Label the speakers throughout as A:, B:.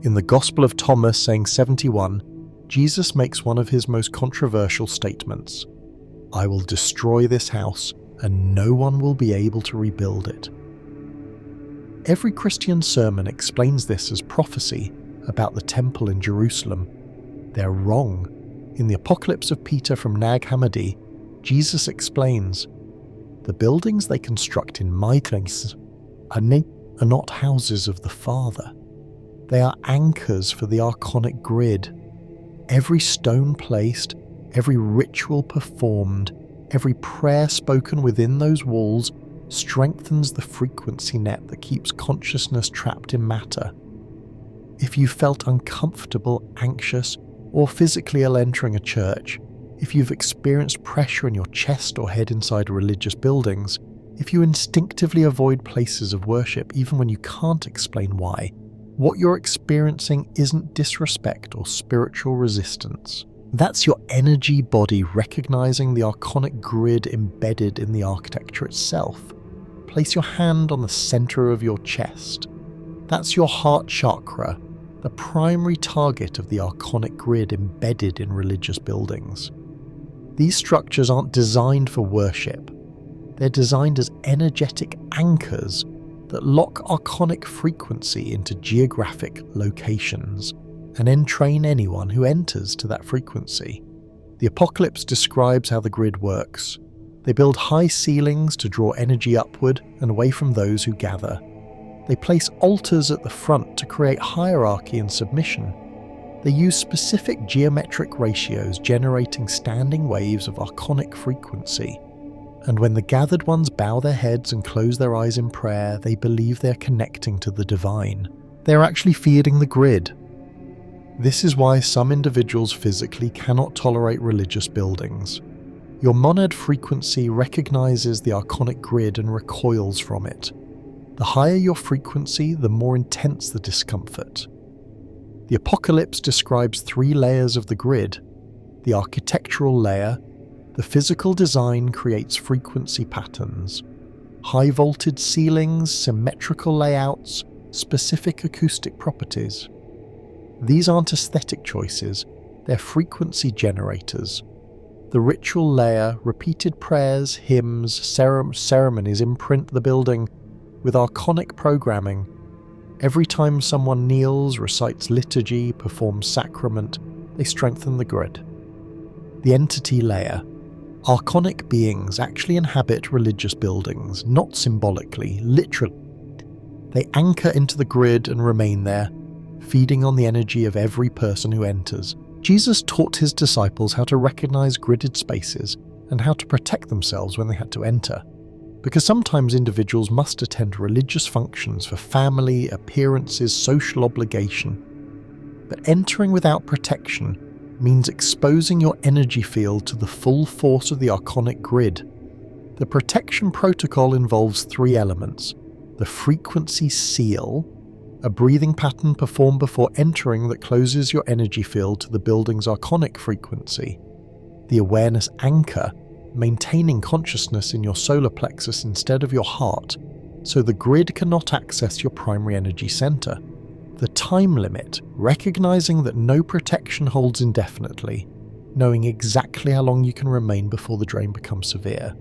A: In the Gospel of Thomas, saying 71, Jesus makes one of his most controversial statements: "I will destroy this house, and no one will be able to rebuild it." Every Christian sermon explains this as prophecy about the temple in Jerusalem. They're wrong. In the Apocalypse of Peter from Nag Hammadi, Jesus explains, "The buildings they construct in my place are not houses of the Father. They are anchors for the Archonic Grid. Every stone placed, every ritual performed, every prayer spoken within those walls strengthens the frequency net that keeps consciousness trapped in matter. If you felt uncomfortable, anxious, or physically ill entering a church, if you've experienced pressure in your chest or head inside religious buildings, if you instinctively avoid places of worship even when you can't explain why, what you're experiencing isn't disrespect or spiritual resistance. That's your energy body recognizing the Archonic Grid embedded in the architecture itself. Place your hand on the center of your chest. That's your heart chakra, the primary target of the Archonic Grid embedded in religious buildings. These structures aren't designed for worship. They're designed as energetic anchors that lock Archonic frequency into geographic locations and entrain anyone who enters to that frequency. The Apocalypse describes how the grid works. They build high ceilings to draw energy upward and away from those who gather. They place altars at the front to create hierarchy and submission. They use specific geometric ratios generating standing waves of Archonic frequency. And when the gathered ones bow their heads and close their eyes in prayer, they believe they're connecting to the divine. They're actually feeding the grid. This is why some individuals physically cannot tolerate religious buildings. Your monad frequency recognizes the Archonic Grid and recoils from it. The higher your frequency, the more intense the discomfort. The Apocalypse describes 3 layers of the grid. The architectural layer. The physical design creates frequency patterns. High-voltage ceilings, symmetrical layouts, specific acoustic properties. These aren't aesthetic choices, they're frequency generators. The ritual layer, repeated prayers, hymns, ceremonies imprint the building with Archonic programming. Every time someone kneels, recites liturgy, performs sacrament, they strengthen the grid. The entity layer. Archonic beings actually inhabit religious buildings, not symbolically, literally. They anchor into the grid and remain there, feeding on the energy of every person who enters. Jesus taught his disciples how to recognize gridded spaces and how to protect themselves when they had to enter. Because sometimes individuals must attend religious functions for family, appearances, social obligation. But entering without protection means exposing your energy field to the full force of the Archonic Grid. The protection protocol involves 3 elements: the frequency seal, a breathing pattern performed before entering that closes your energy field to the building's Archonic frequency; the awareness anchor, maintaining consciousness in your solar plexus instead of your heart, so the grid cannot access your primary energy center; the time limit, recognizing that no protection holds indefinitely, knowing exactly how long you can remain before the drain becomes severe.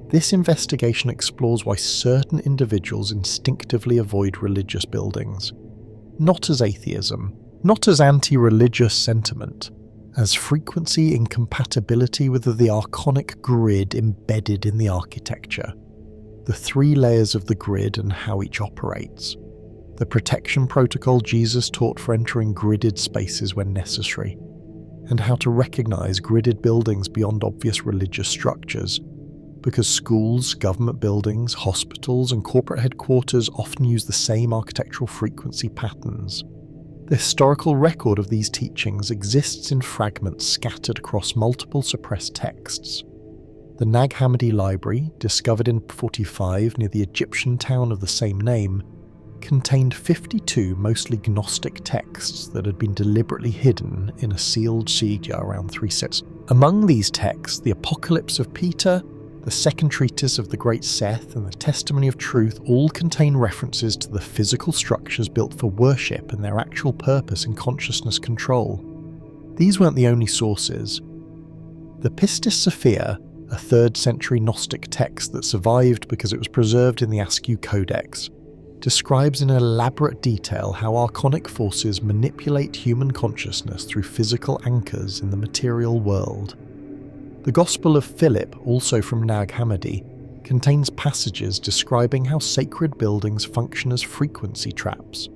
A: This investigation explores why certain individuals instinctively avoid religious buildings, not as atheism, not as anti-religious sentiment, as frequency incompatibility with the Archonic Grid embedded in the architecture. The 3 layers of the grid and how each operates. The protection protocol Jesus taught for entering gridded spaces when necessary, and how to recognize gridded buildings beyond obvious religious structures, because schools, government buildings, hospitals, and corporate headquarters often use the same architectural frequency patterns. The historical record of these teachings exists in fragments scattered across multiple suppressed texts. The Nag Hammadi library, discovered in 45 near the Egyptian town of the same name, contained 52 mostly Gnostic texts that had been deliberately hidden in a sealed Sija around 360. Among these texts, the Apocalypse of Peter, The second treatise of the Great Seth and the Testimony of Truth all contain references to the physical structures built for worship and their actual purpose in consciousness control. These weren't the only sources. The Pistis Sophia, a 3rd century Gnostic text that survived because it was preserved in the Askew Codex, describes in elaborate detail how archonic forces manipulate human consciousness through physical anchors in the material world. The Gospel of Philip, also from Nag Hammadi, contains passages describing how sacred buildings function as frequency traps.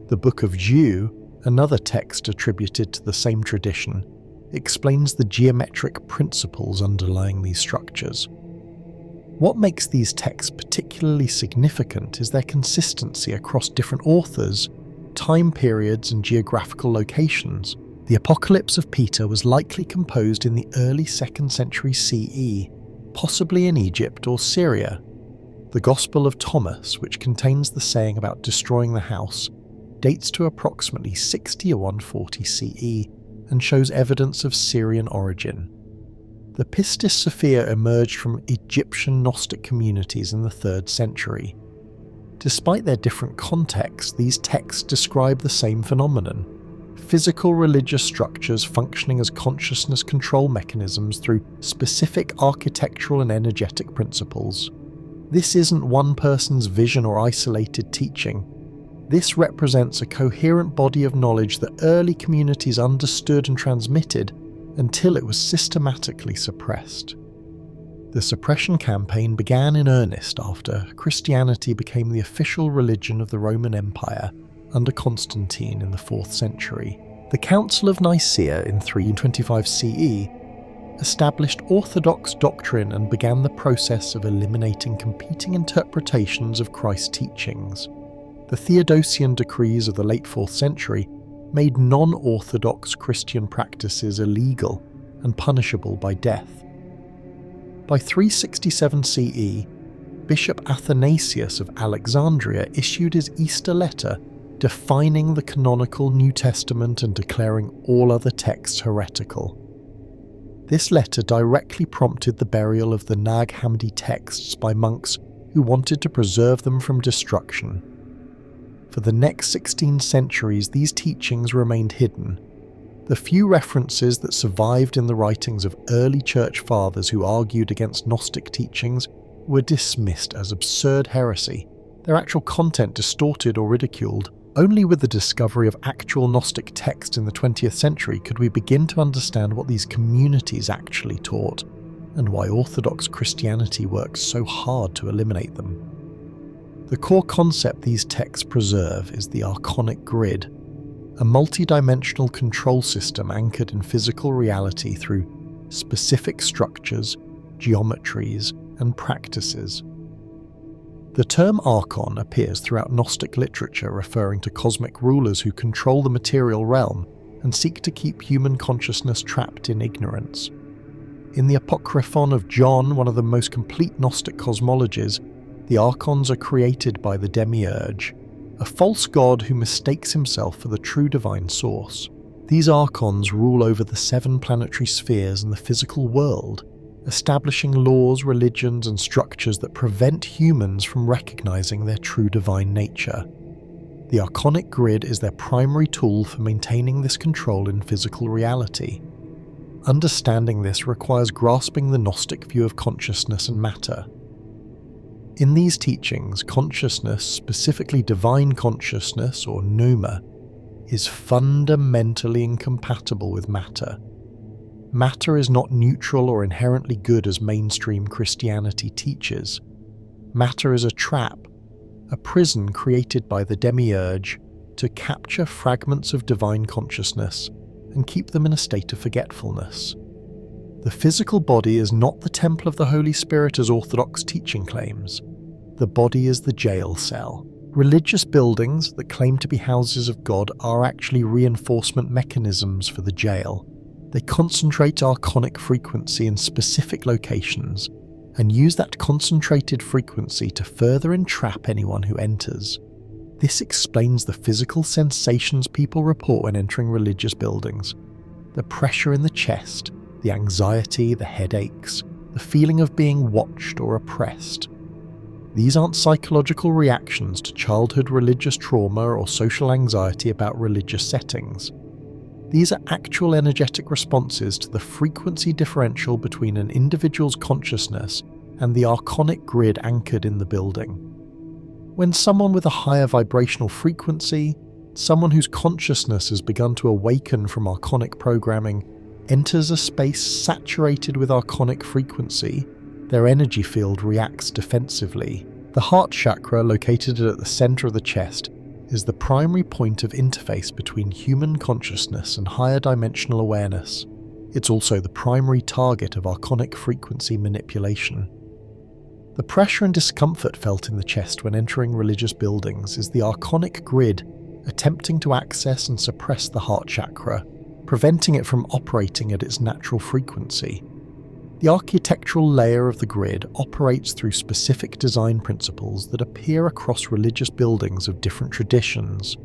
A: The Book of Withdrew, another text attributed to the same tradition, explains the geometric principles underlying these structures. What makes these texts particularly significant is their consistency across different authors, time periods, and geographical locations. The Apocalypse of Peter was likely composed in the early 2nd century CE, possibly in Egypt or Syria. The Gospel of Thomas, which contains the saying about destroying the house, dates to approximately 60 or 140 CE and shows evidence of Syrian origin. The Pistis Sophia emerged from Egyptian Gnostic communities in the 3rd century. Despite their different contexts, these texts describe the same phenomenon: physical religious structures functioning as consciousness control mechanisms through specific architectural and energetic principles. This isn't one person's vision or isolated teaching. This represents a coherent body of knowledge that early communities understood and transmitted until it was systematically suppressed. The suppression campaign began in earnest after Christianity became the official religion of the Roman Empire under Constantine in the 4th century. The Council of Nicaea in 325 CE established orthodox doctrine and began the process of eliminating competing interpretations of Christ's teachings. The Theodosian decrees of the late 4th century made non-orthodox Christian practices illegal and punishable by death. By 367 CE, Bishop Athanasius of Alexandria issued his Easter letter defining the canonical New Testament and declaring all other texts heretical. This letter directly prompted the burial of the Nag Hammadi texts by monks who wanted to preserve them from destruction. For the next 16 centuries, these teachings remained hidden. The few references that survived in the writings of early church fathers who argued against Gnostic teachings were dismissed as absurd heresy, their actual content distorted or ridiculed. Only with the discovery of actual Gnostic texts in the 20th century could we begin to understand what these communities actually taught, and why Orthodox Christianity works so hard to eliminate them. The core concept these texts preserve is the Archon Grid, a multi-dimensional control system anchored in physical reality through specific structures, geometries, and practices. The term Archon appears throughout Gnostic literature, referring to cosmic rulers who control the material realm and seek to keep human consciousness trapped in ignorance. In the Apocryphon of John, one of the most complete Gnostic cosmologies, the Archons are created by the Demiurge, a false god who mistakes himself for the true divine source. These Archons rule over the 7 planetary spheres and the physical world, establishing laws, religions, and structures that prevent humans from recognizing their true divine nature. The Archon Grid is their primary tool for maintaining this control in physical reality. Understanding this requires grasping the Gnostic view of consciousness and matter. In these teachings, consciousness, specifically divine consciousness or pneuma, is fundamentally incompatible with matter. Matter is not neutral or inherently good as mainstream Christianity teaches. Matter is a trap, a prison created by the Demiurge to capture fragments of divine consciousness and keep them in a state of forgetfulness. The physical body is not the temple of the Holy Spirit as Orthodox teaching claims. The body is the jail cell. Religious buildings that claim to be houses of God are actually reinforcement mechanisms for the jail. They concentrate archonic frequency in specific locations and use that concentrated frequency to further entrap anyone who enters. This explains the physical sensations people report when entering religious buildings. The pressure in the chest, the anxiety, the headaches, the feeling of being watched or oppressed. These aren't psychological reactions to childhood religious trauma or social anxiety about religious settings. These are actual energetic responses to the frequency differential between an individual's consciousness and the archonic grid anchored in the building. When someone with a higher vibrational frequency, someone whose consciousness has begun to awaken from archonic programming, enters a space saturated with archonic frequency, their energy field reacts defensively. The heart chakra, located at the center of the chest, is the primary point of interface between human consciousness and higher dimensional awareness. It's also the primary target of archonic frequency manipulation. The pressure and discomfort felt in the chest when entering religious buildings is the archonic grid attempting to access and suppress the heart chakra, preventing it from operating at its natural frequency. The architectural layer of the grid operates through specific design principles that appear across religious buildings of different traditions.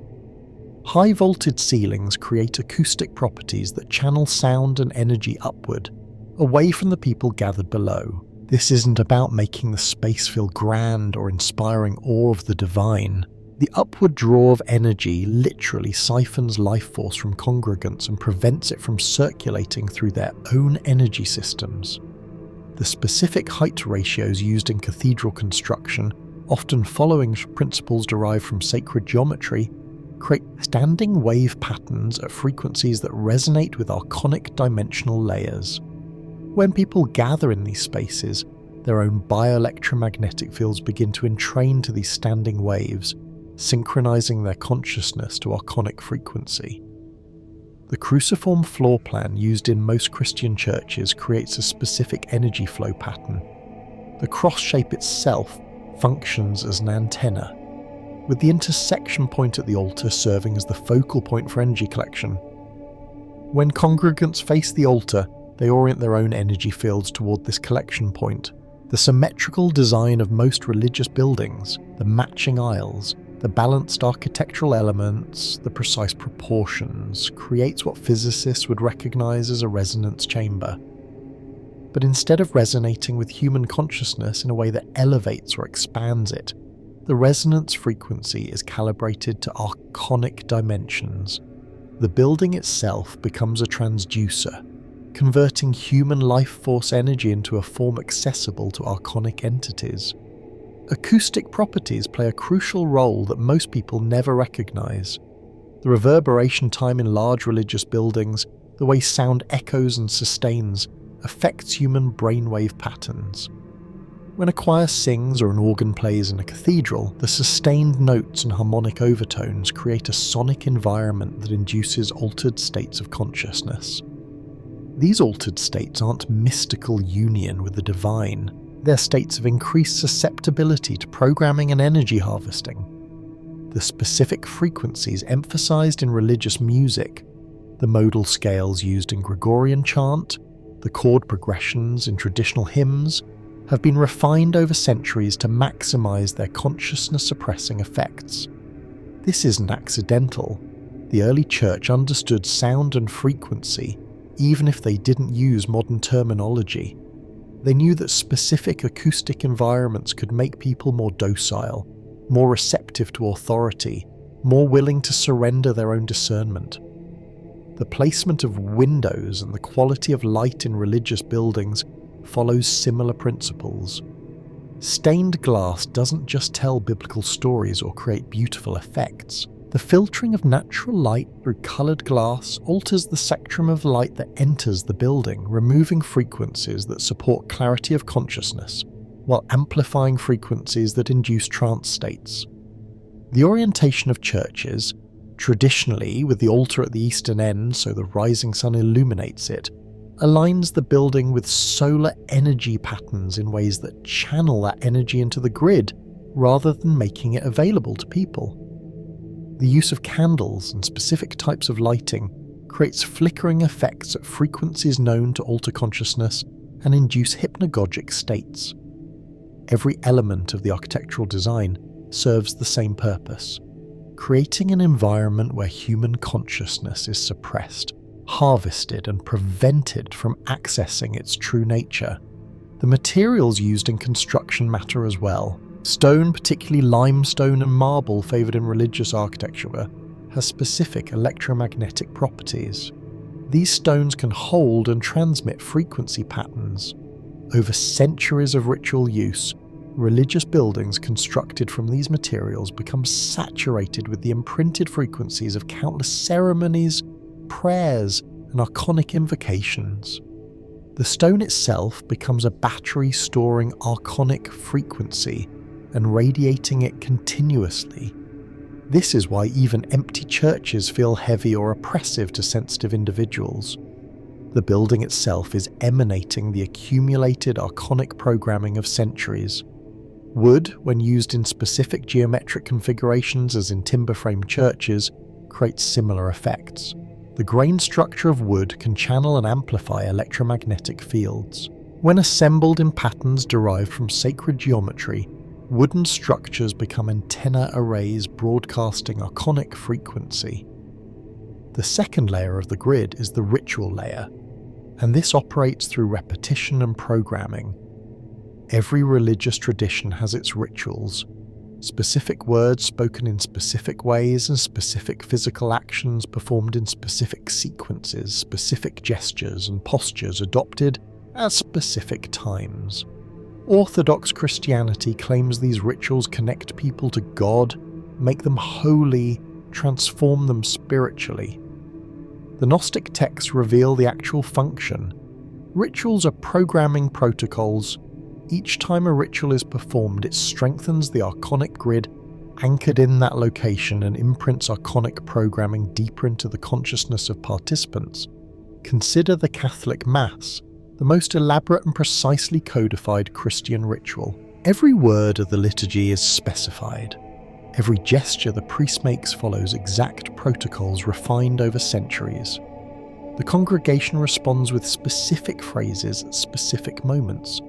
A: High vaulted ceilings create acoustic properties that channel sound and energy upward, away from the people gathered below. This isn't about making the space feel grand or inspiring awe of the divine. The upward draw of energy literally siphons life force from congregants and prevents it from circulating through their own energy systems. The specific height ratios used in cathedral construction, often following principles derived from sacred geometry, create standing wave patterns at frequencies that resonate with archonic dimensional layers. When people gather in these spaces, their own bioelectromagnetic fields begin to entrain to these standing waves, synchronizing their consciousness to archonic frequency. The cruciform floor plan used in most Christian churches creates a specific energy flow pattern. The cross shape itself functions as an antenna, with the intersection point at the altar serving as the focal point for energy collection. When congregants face the altar, they orient their own energy fields toward this collection point. The symmetrical design of most religious buildings, the matching aisles, the balanced architectural elements, the precise proportions, creates what physicists would recognize as a resonance chamber. But instead of resonating with human consciousness in a way that elevates or expands it, the resonance frequency is calibrated to archonic dimensions. The building itself becomes a transducer, converting human life force energy into a form accessible to archonic entities. Acoustic properties play a crucial role that most people never recognize. The reverberation time in large religious buildings, the way sound echoes and sustains, affects human brainwave patterns. When a choir sings or an organ plays in a cathedral, the sustained notes and harmonic overtones create a sonic environment that induces altered states of consciousness. These altered states aren't mystical union with the divine. They're states of increased susceptibility to programming and energy harvesting. The specific frequencies emphasized in religious music, the modal scales used in Gregorian chant, the chord progressions in traditional hymns, have been refined over centuries to maximize their consciousness-suppressing effects. This isn't accidental. The early church understood sound and frequency, even if they didn't use modern terminology. They knew that specific acoustic environments could make people more docile, more receptive to authority, more willing to surrender their own discernment. The placement of windows and the quality of light in religious buildings follows similar principles. Stained glass doesn't just tell biblical stories or create beautiful effects. The filtering of natural light through coloured glass alters the spectrum of light that enters the building, removing frequencies that support clarity of consciousness, while amplifying frequencies that induce trance states. The orientation of churches, traditionally with the altar at the eastern end so the rising sun illuminates it, aligns the building with solar energy patterns in ways that channel that energy into the grid rather than making it available to people. The use of candles and specific types of lighting creates flickering effects at frequencies known to alter consciousness and induce hypnagogic states. Every element of the architectural design serves the same purpose, creating an environment where human consciousness is suppressed, harvested and prevented from accessing its true nature. The materials used in construction matter as well. Stone, particularly limestone and marble favoured in religious architecture, has specific electromagnetic properties. These stones can hold and transmit frequency patterns. Over centuries of ritual use, religious buildings constructed from these materials become saturated with the imprinted frequencies of countless ceremonies, prayers, and archonic invocations. The stone itself becomes a battery storing archonic frequency and radiating it continuously. This is why even empty churches feel heavy or oppressive to sensitive individuals. The building itself is emanating the accumulated archonic programming of centuries. Wood, when used in specific geometric configurations as in timber-framed churches, creates similar effects. The grain structure of wood can channel and amplify electromagnetic fields. When assembled in patterns derived from sacred geometry, wooden structures become antenna arrays broadcasting archonic frequency. The second layer of the grid is the ritual layer, and this operates through repetition and programming. Every religious tradition has its rituals, specific words spoken in specific ways and specific physical actions performed in specific sequences, specific gestures and postures adopted at specific times. Orthodox Christianity claims these rituals connect people to God, make them holy, transform them spiritually. The Gnostic texts reveal the actual function. Rituals are programming protocols. Each time a ritual is performed, it strengthens the archonic grid anchored in that location and imprints archonic programming deeper into the consciousness of participants. Consider the Catholic Mass, the most elaborate and precisely codified Christian ritual. Every word of the liturgy is specified. Every gesture the priest makes follows exact protocols refined over centuries. The congregation responds with specific phrases at specific moments.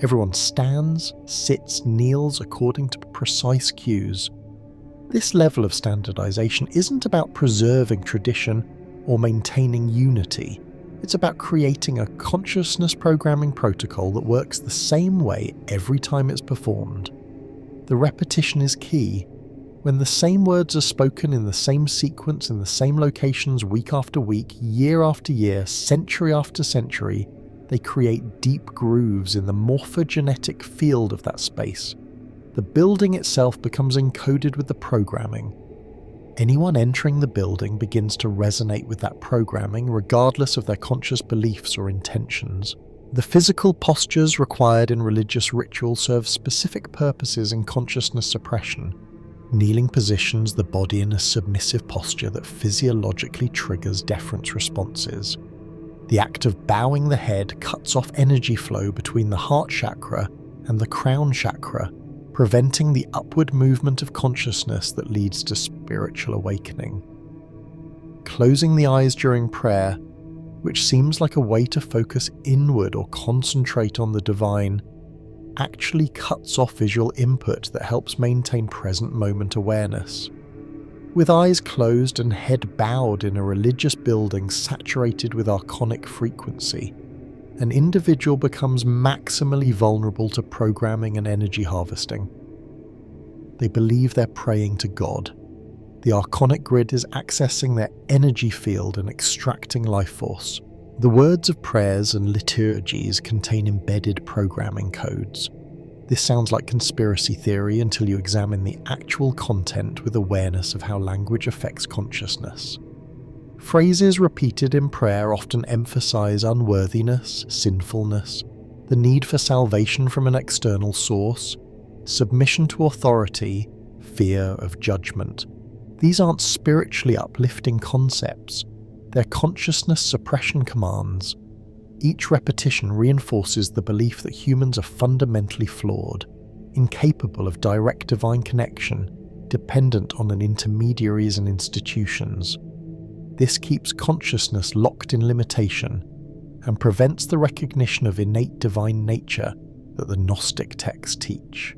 A: Everyone stands, sits, kneels according to precise cues. This level of standardization isn't about preserving tradition or maintaining unity. It's about creating a consciousness programming protocol that works the same way every time it's performed. The repetition is key. When the same words are spoken in the same sequence in the same locations week after week, year after year, century after century, they create deep grooves in the morphogenetic field of that space. The building itself becomes encoded with the programming. Anyone entering the building begins to resonate with that programming regardless of their conscious beliefs or intentions. The physical postures required in religious ritual serve specific purposes in consciousness suppression. Kneeling positions the body in a submissive posture that physiologically triggers deference responses. The act of bowing the head cuts off energy flow between the heart chakra and the crown chakra, preventing the upward movement of consciousness that leads to spiritual awakening. Closing the eyes during prayer, which seems like a way to focus inward or concentrate on the divine, actually cuts off visual input that helps maintain present moment awareness. With eyes closed and head bowed in a religious building saturated with archonic frequency, an individual becomes maximally vulnerable to programming and energy harvesting. They believe they're praying to God. The archonic grid is accessing their energy field and extracting life force. The words of prayers and liturgies contain embedded programming codes. This sounds like conspiracy theory until you examine the actual content with awareness of how language affects consciousness. Phrases repeated in prayer often emphasize unworthiness, sinfulness, the need for salvation from an external source, submission to authority, fear of judgment. These aren't spiritually uplifting concepts, they're consciousness suppression commands. Each repetition reinforces the belief that humans are fundamentally flawed, incapable of direct divine connection, dependent on an intermediaries and institutions. This keeps consciousness locked in limitation and prevents the recognition of innate divine nature that the Gnostic texts teach.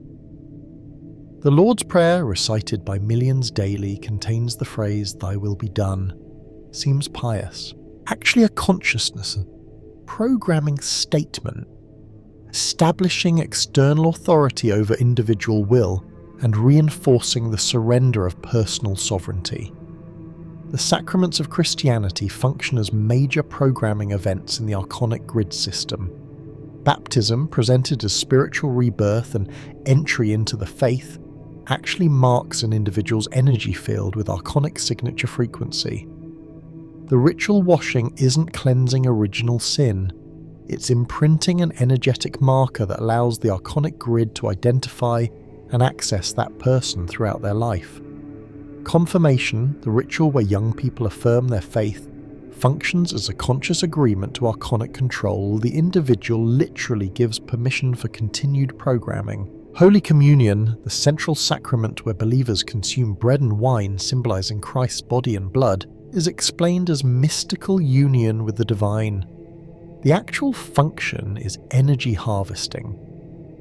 A: The Lord's Prayer, recited by millions daily, contains the phrase, "Thy will be done." Seems pious. Actually a consciousness programming statement. establishing external authority over individual will and reinforcing the surrender of personal sovereignty. The sacraments of Christianity function as major programming events in the Archonic Grid system. Baptism, presented as spiritual rebirth and entry into the faith, actually marks an individual's energy field with Archonic signature frequency. The ritual washing isn't cleansing original sin, it's imprinting an energetic marker that allows the Archonic Grid to identify and access that person throughout their life. Confirmation, the ritual where young people affirm their faith, functions as a conscious agreement to Archonic control. The individual literally gives permission for continued programming. Holy Communion, the central sacrament where believers consume bread and wine symbolizing Christ's body and blood, is explained as mystical union with the divine. The actual function is energy harvesting.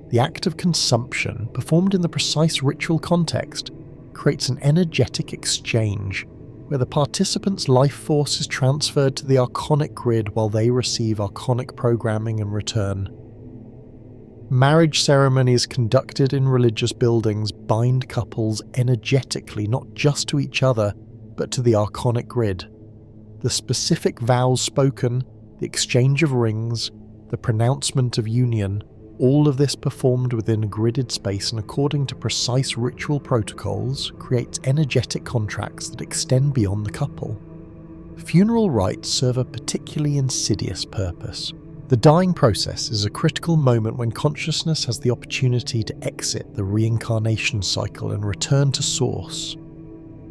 A: The act of consumption, performed in the precise ritual context, creates an energetic exchange where the participant's life force is transferred to the Archonic Grid while they receive Archonic programming in return. Marriage ceremonies conducted in religious buildings bind couples energetically not just to each other, but to the Archonic Grid. The specific vows spoken, the exchange of rings, the pronouncement of union, all of this performed within a gridded space and according to precise ritual protocols, creates energetic contracts that extend beyond the couple. Funeral rites serve a particularly insidious purpose. The dying process is a critical moment when consciousness has the opportunity to exit the reincarnation cycle and return to source.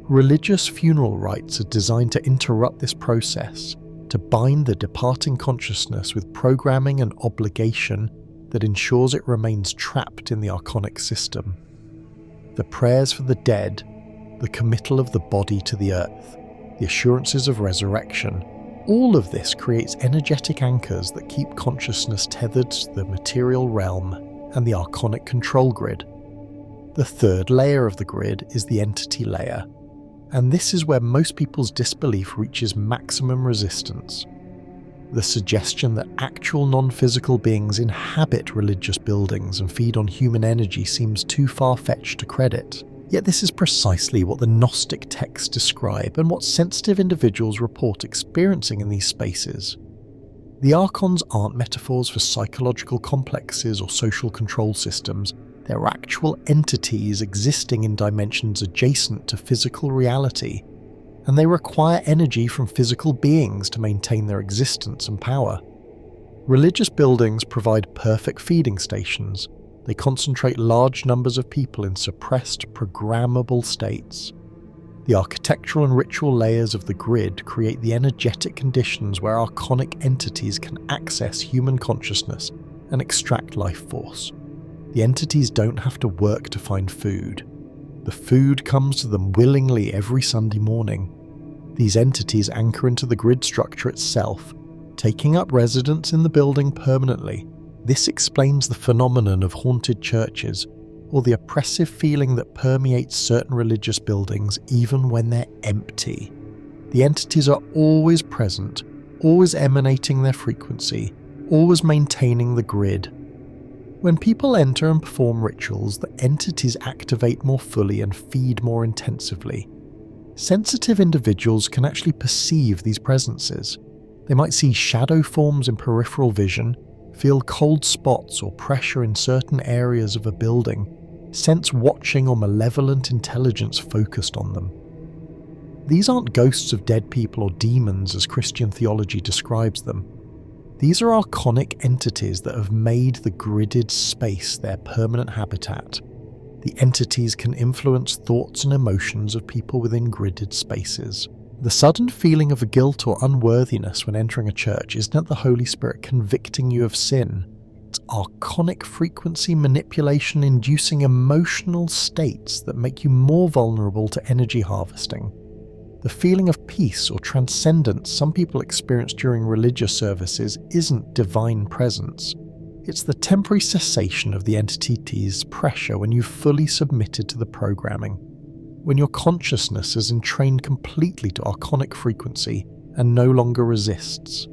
A: Religious funeral rites are designed to interrupt this process, to bind the departing consciousness with programming and obligation that ensures it remains trapped in the Archonic system. The prayers for the dead, the committal of the body to the earth, the assurances of resurrection, all of this creates energetic anchors that keep consciousness tethered to the material realm and the Archonic control grid. The third layer of the grid is the entity layer, and this is where most people's disbelief reaches maximum resistance. The suggestion that actual non-physical beings inhabit religious buildings and feed on human energy seems too far-fetched to credit. Yet this is precisely what the Gnostic texts describe and what sensitive individuals report experiencing in these spaces. The Archons aren't metaphors for psychological complexes or social control systems. They're actual entities existing in dimensions adjacent to physical reality, and they require energy from physical beings to maintain their existence and power. Religious buildings provide perfect feeding stations. They concentrate large numbers of people in suppressed, programmable states. The architectural and ritual layers of the grid create the energetic conditions where Archonic entities can access human consciousness and extract life force. The entities don't have to work to find food. The food comes to them willingly every Sunday morning. These entities anchor into the grid structure itself, taking up residence in the building permanently. This explains the phenomenon of haunted churches, or the oppressive feeling that permeates certain religious buildings even when they're empty. The entities are always present, always emanating their frequency, always maintaining the grid. When people enter and perform rituals, the entities activate more fully and feed more intensively. Sensitive individuals can actually perceive these presences. They might see shadow forms in peripheral vision, feel cold spots or pressure in certain areas of a building, sense watching or malevolent intelligence focused on them. These aren't ghosts of dead people or demons as Christian theology describes them. These are Archonic entities that have made the gridded space their permanent habitat. The entities can influence thoughts and emotions of people within gridded spaces. The sudden feeling of guilt or unworthiness when entering a church isn't the Holy Spirit convicting you of sin. It's Archonic frequency manipulation inducing emotional states that make you more vulnerable to energy harvesting. The feeling of peace or transcendence some people experience during religious services isn't divine presence. It's the temporary cessation of the entity's pressure when you've fully submitted to the programming, when your consciousness is entrained completely to Archonic frequency and no longer resists.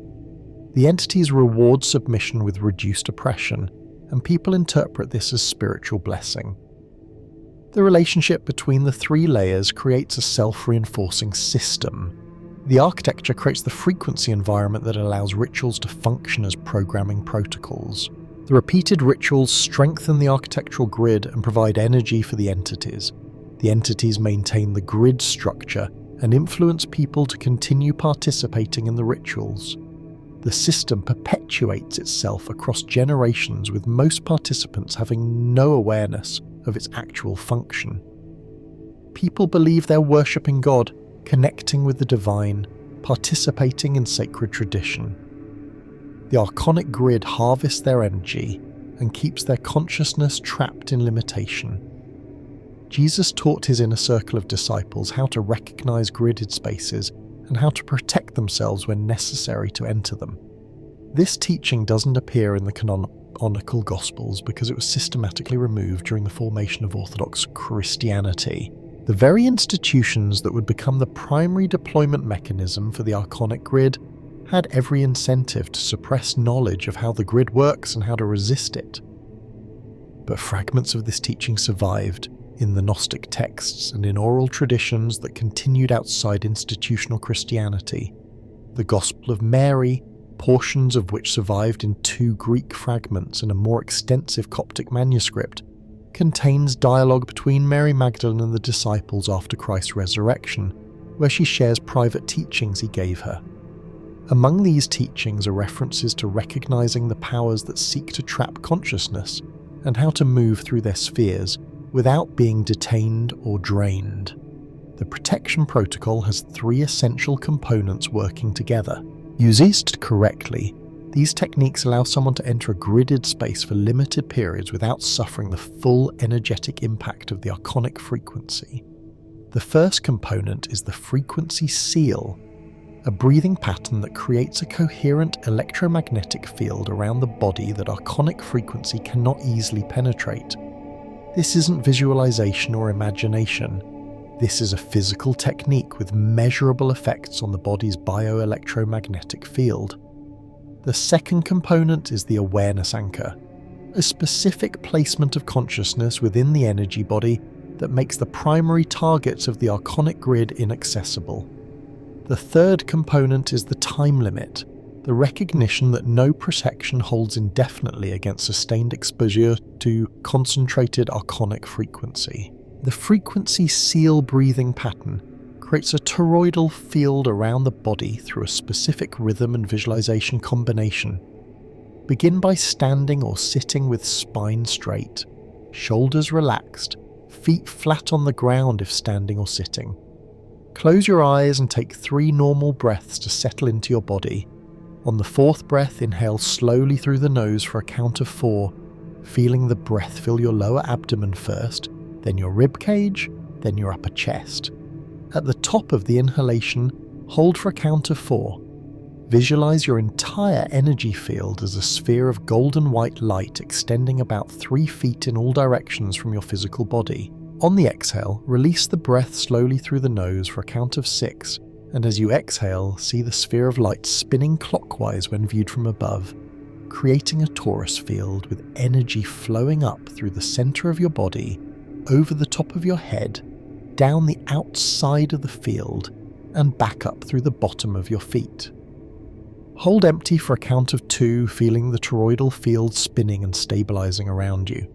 A: The entities reward submission with reduced oppression, and people interpret this as spiritual blessing. The relationship between the three layers creates a self-reinforcing system. The architecture creates the frequency environment that allows rituals to function as programming protocols. The repeated rituals strengthen the architectural grid and provide energy for the entities. The entities maintain the grid structure and influence people to continue participating in the rituals. The system perpetuates itself across generations, with most participants having no awareness of its actual function. People believe they're worshipping God, connecting with the divine, participating in sacred tradition. The Archonic Grid harvests their energy and keeps their consciousness trapped in limitation. Jesus taught his inner circle of disciples how to recognize gridded spaces and how to protect themselves when necessary to enter them. This teaching doesn't appear in the canonical Gospels because it was systematically removed during the formation of Orthodox Christianity. The very institutions that would become the primary deployment mechanism for the Archonic Grid had every incentive to suppress knowledge of how the grid works and how to resist it. But fragments of this teaching survived in the Gnostic texts and in oral traditions that continued outside institutional Christianity. The Gospel of Mary, portions of which survived in 2 Greek fragments and a more extensive Coptic manuscript, contains dialogue between Mary Magdalene and the disciples after Christ's resurrection, where she shares private teachings he gave her. Among these teachings are references to recognizing the powers that seek to trap consciousness and how to move through their spheres without being detained or drained. The protection protocol has 3 essential components working together. Used correctly, these techniques allow someone to enter a gridded space for limited periods without suffering the full energetic impact of the archonic frequency. The first component is the frequency seal, a breathing pattern that creates a coherent electromagnetic field around the body that archonic frequency cannot easily penetrate. This isn't visualization or imagination. This is a physical technique with measurable effects on the body's bioelectromagnetic field. The second component is the awareness anchor, a specific placement of consciousness within the energy body that makes the primary targets of the Archonic Grid inaccessible. The third component is the time limit, the recognition that no protection holds indefinitely against sustained exposure to concentrated archonic frequency. The frequency seal breathing pattern creates a toroidal field around the body through a specific rhythm and visualization combination. Begin by standing or sitting with spine straight, shoulders relaxed, feet flat on the ground if standing or sitting. Close your eyes and take 3 normal breaths to settle into your body. On the 4th breath, inhale slowly through the nose for a count of 4, feeling the breath fill your lower abdomen first, then your rib cage, then your upper chest. At the top of the inhalation, hold for a count of 4. Visualize your entire energy field as a sphere of golden white light extending about 3 feet in all directions from your physical body. On the exhale, release the breath slowly through the nose for a count of 6, and as you exhale, see the sphere of light spinning clockwise when viewed from above, creating a torus field with energy flowing up through the center of your body, over the top of your head, down the outside of the field, and back up through the bottom of your feet. Hold empty for a count of 2, feeling the toroidal field spinning and stabilizing around you.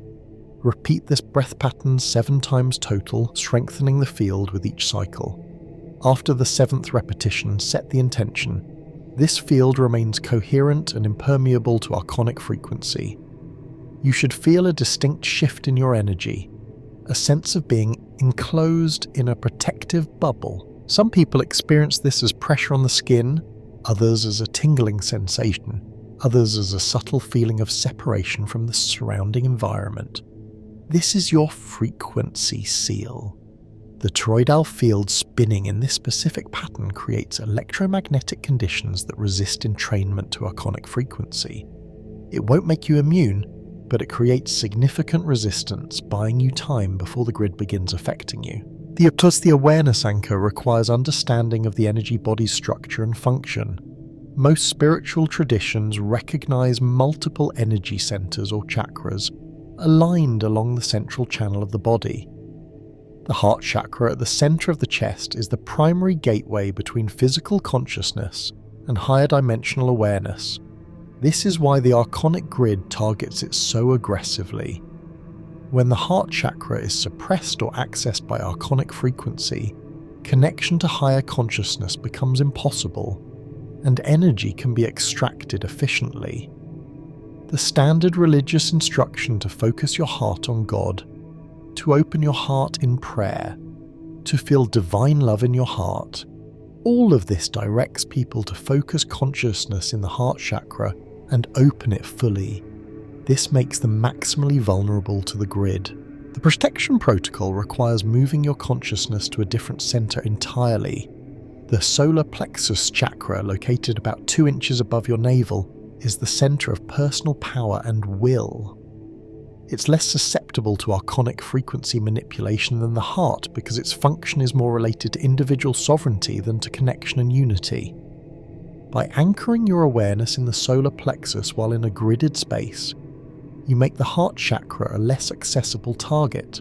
A: Repeat this breath pattern 7 times total, strengthening the field with each cycle. After the 7th repetition, set the intention. This field remains coherent and impermeable to archonic frequency. You should feel a distinct shift in your energy, a sense of being enclosed in a protective bubble. Some people experience this as pressure on the skin, others as a tingling sensation, others as a subtle feeling of separation from the surrounding environment. This is your frequency seal. The toroidal field spinning in this specific pattern creates electromagnetic conditions that resist entrainment to archonic frequency. It won't make you immune, but it creates significant resistance, buying you time before the grid begins affecting you. The awareness anchor requires understanding of the energy body's structure and function. Most spiritual traditions recognize multiple energy centers or chakras aligned along the central channel of the body. The heart chakra at the center of the chest is the primary gateway between physical consciousness and higher dimensional awareness. This is why the Archon Grid targets it so aggressively. When the heart chakra is suppressed or accessed by archonic frequency, connection to higher consciousness becomes impossible, and energy can be extracted efficiently. The standard religious instruction to focus your heart on God, to open your heart in prayer, to feel divine love in your heart, all of this directs people to focus consciousness in the heart chakra and open it fully. This makes them maximally vulnerable to the grid. The protection protocol requires moving your consciousness to a different center entirely. The solar plexus chakra, located about 2 inches above your navel, is the center of personal power and will. It's less susceptible to archonic frequency manipulation than the heart because its function is more related to individual sovereignty than to connection and unity. By anchoring your awareness in the solar plexus while in a gridded space, you make the heart chakra a less accessible target.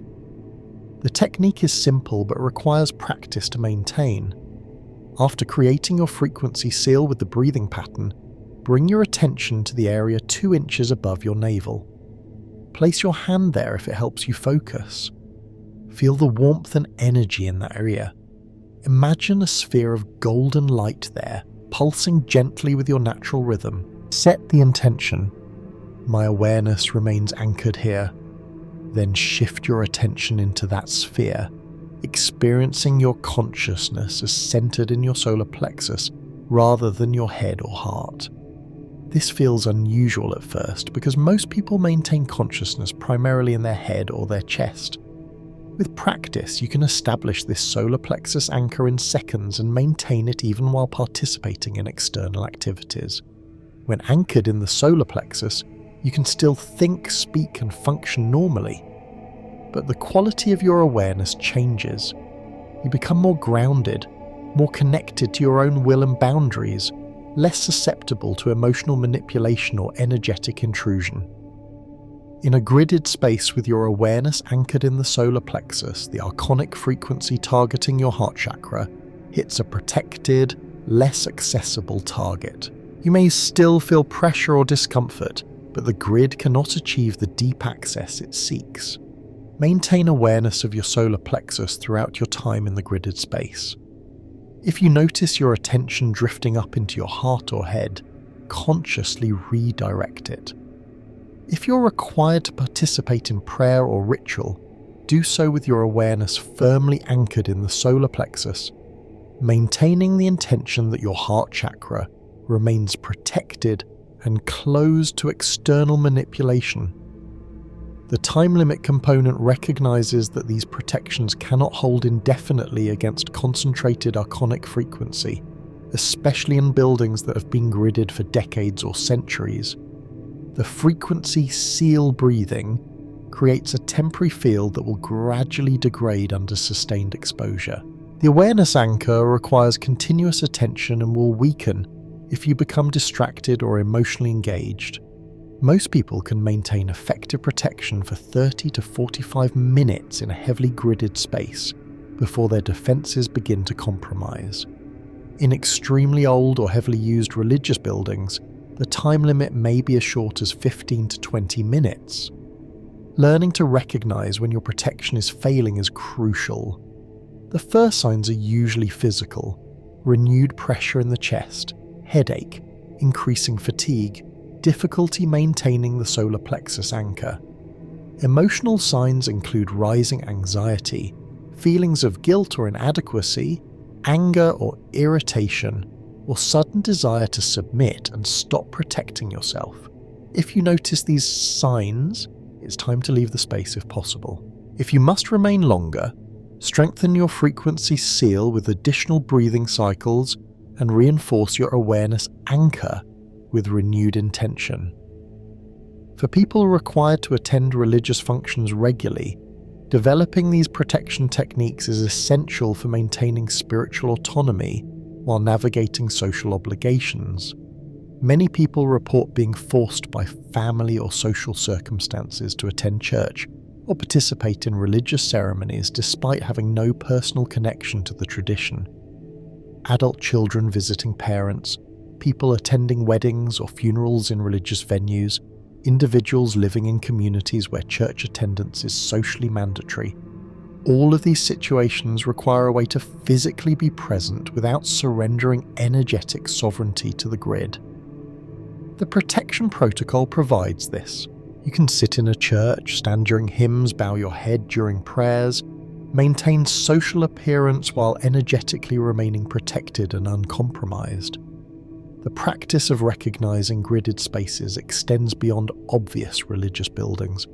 A: The technique is simple but requires practice to maintain. After creating your frequency seal with the breathing pattern, bring your attention to the area 2 inches above your navel. Place your hand there if it helps you focus. Feel the warmth and energy in that area. Imagine a sphere of golden light there, pulsing gently with your natural rhythm. Set the intention. My awareness remains anchored here. Then shift your attention into that sphere, experiencing your consciousness as centered in your solar plexus rather than your head or heart. This feels unusual at first because most people maintain consciousness primarily in their head or their chest. With practice, you can establish this solar plexus anchor in seconds and maintain it even while participating in external activities. When anchored in the solar plexus, you can still think, speak, and function normally. But the quality of your awareness changes. You become more grounded, more connected to your own will and boundaries, less susceptible to emotional manipulation or energetic intrusion. In a gridded space with your awareness anchored in the solar plexus, the archonic frequency targeting your heart chakra hits a protected, less accessible target. You may still feel pressure or discomfort, but the grid cannot achieve the deep access it seeks. Maintain awareness of your solar plexus throughout your time in the gridded space. If you notice your attention drifting up into your heart or head, consciously redirect it. If you're required to participate in prayer or ritual, do so with your awareness firmly anchored in the solar plexus, maintaining the intention that your heart chakra remains protected and closed to external manipulation. The time limit component recognizes that these protections cannot hold indefinitely against concentrated archonic frequency, especially in buildings that have been gridded for decades or centuries. The frequency seal breathing creates a temporary field that will gradually degrade under sustained exposure. The awareness anchor requires continuous attention and will weaken if you become distracted or emotionally engaged. Most people can maintain effective protection for 30 to 45 minutes in a heavily gridded space before their defenses begin to compromise. In extremely old or heavily used religious buildings, the time limit may be as short as 15 to 20 minutes. Learning to recognize when your protection is failing is crucial. The first signs are usually physical: renewed pressure in the chest, headache, increasing fatigue, difficulty maintaining the solar plexus anchor. Emotional signs include rising anxiety, feelings of guilt or inadequacy, anger or irritation, or sudden desire to submit and stop protecting yourself. If you notice these signs, it's time to leave the space if possible. If you must remain longer, strengthen your frequency seal with additional breathing cycles and reinforce your awareness anchor with renewed intention. For people required to attend religious functions regularly, developing these protection techniques is essential for maintaining spiritual autonomy while navigating social obligations. Many people report being forced by family or social circumstances to attend church or participate in religious ceremonies despite having no personal connection to the tradition. Adult children visiting parents, people attending weddings or funerals in religious venues, individuals living in communities where church attendance is socially mandatory. All of these situations require a way to physically be present without surrendering energetic sovereignty to the grid. The protection protocol provides this. You can sit in a church, stand during hymns, bow your head during prayers, maintain social appearance while energetically remaining protected and uncompromised. The practice of recognizing gridded spaces extends beyond obvious religious buildings.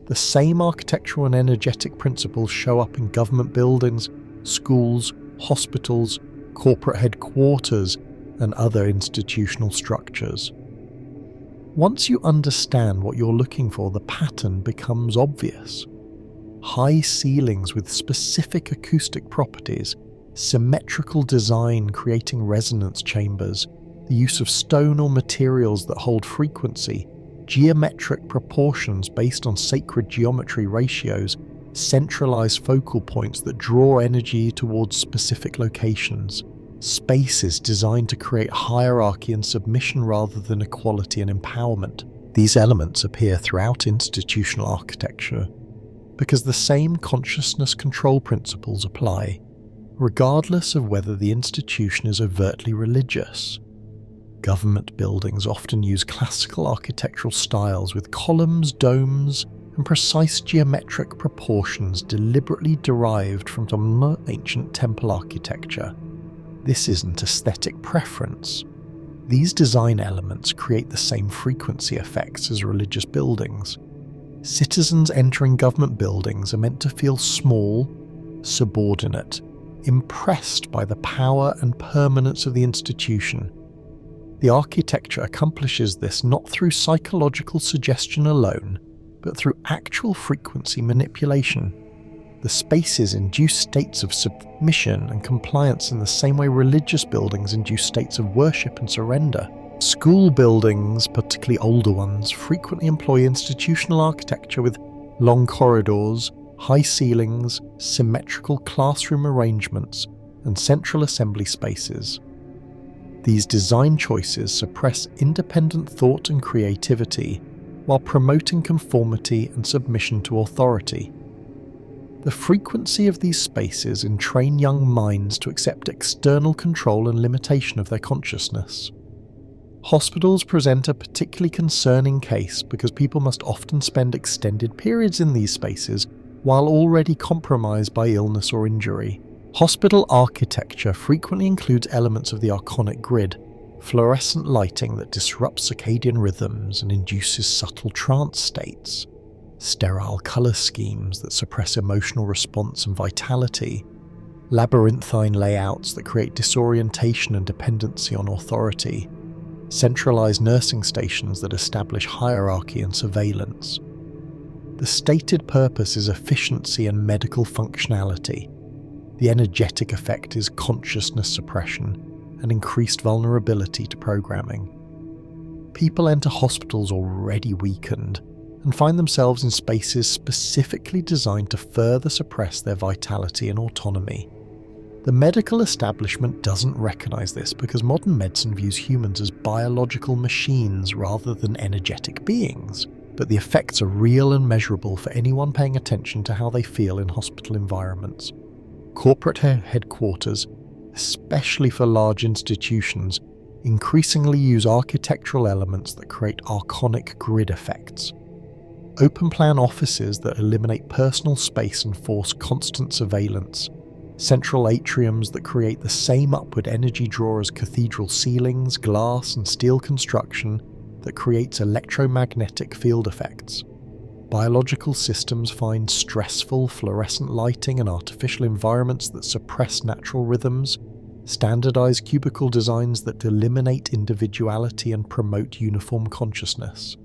A: The same architectural and energetic principles show up in government buildings, schools, hospitals, corporate headquarters, and other institutional structures. Once you understand what you're looking for, the pattern becomes obvious. High ceilings with specific acoustic properties, symmetrical design creating resonance chambers, the use of stone or materials that hold frequency, geometric proportions based on sacred geometry ratios, centralized focal points that draw energy towards specific locations, spaces designed to create hierarchy and submission rather than equality and empowerment. These elements appear throughout institutional architecture because the same consciousness control principles apply, regardless of whether the institution is overtly religious. Government buildings often use classical architectural styles with columns, domes, and precise geometric proportions deliberately derived from some ancient temple architecture. This isn't aesthetic preference. These design elements create the same frequency effects as religious buildings. Citizens entering government buildings are meant to feel small, subordinate, impressed by the power and permanence of the institution. The architecture accomplishes this not through psychological suggestion alone, but through actual frequency manipulation. The spaces induce states of submission and compliance in the same way religious buildings induce states of worship and surrender. School buildings, particularly older ones, frequently employ institutional architecture with long corridors, high ceilings, symmetrical classroom arrangements, and central assembly spaces. These design choices suppress independent thought and creativity while promoting conformity and submission to authority. The frequency of these spaces entrain young minds to accept external control and limitation of their consciousness. Hospitals present a particularly concerning case because people must often spend extended periods in these spaces while already compromised by illness or injury. Hospital architecture frequently includes elements of the Archon Grid, fluorescent lighting that disrupts circadian rhythms and induces subtle trance states, sterile colour schemes that suppress emotional response and vitality, labyrinthine layouts that create disorientation and dependency on authority, centralised nursing stations that establish hierarchy and surveillance. The stated purpose is efficiency and medical functionality. The energetic effect is consciousness suppression and increased vulnerability to programming. People enter hospitals already weakened and find themselves in spaces specifically designed to further suppress their vitality and autonomy. The medical establishment doesn't recognise this because modern medicine views humans as biological machines rather than energetic beings, but the effects are real and measurable for anyone paying attention to how they feel in hospital environments. Corporate headquarters, especially for large institutions, increasingly use architectural elements that create archonic grid effects. Open-plan offices that eliminate personal space and force constant surveillance. Central atriums that create the same upward energy draw as cathedral ceilings, glass and steel construction that creates electromagnetic field effects. Biological systems find stressful fluorescent lighting and artificial environments that suppress natural rhythms, standardized cubicle designs that eliminate individuality and promote uniform consciousness.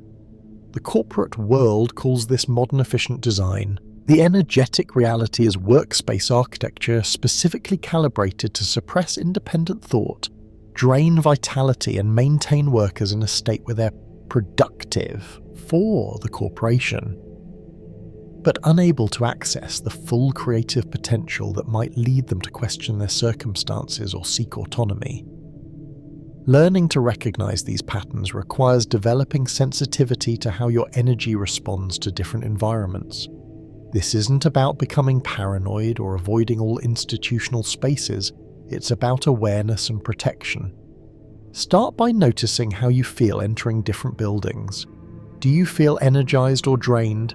A: The corporate world calls this modern efficient design. The energetic reality is workspace architecture specifically calibrated to suppress independent thought, drain vitality and maintain workers in a state where they're productive for the corporation, but unable to access the full creative potential that might lead them to question their circumstances or seek autonomy. Learning to recognize these patterns requires developing sensitivity to how your energy responds to different environments. This isn't about becoming paranoid or avoiding all institutional spaces, it's about awareness and protection. Start by noticing how you feel entering different buildings. Do you feel energized or drained?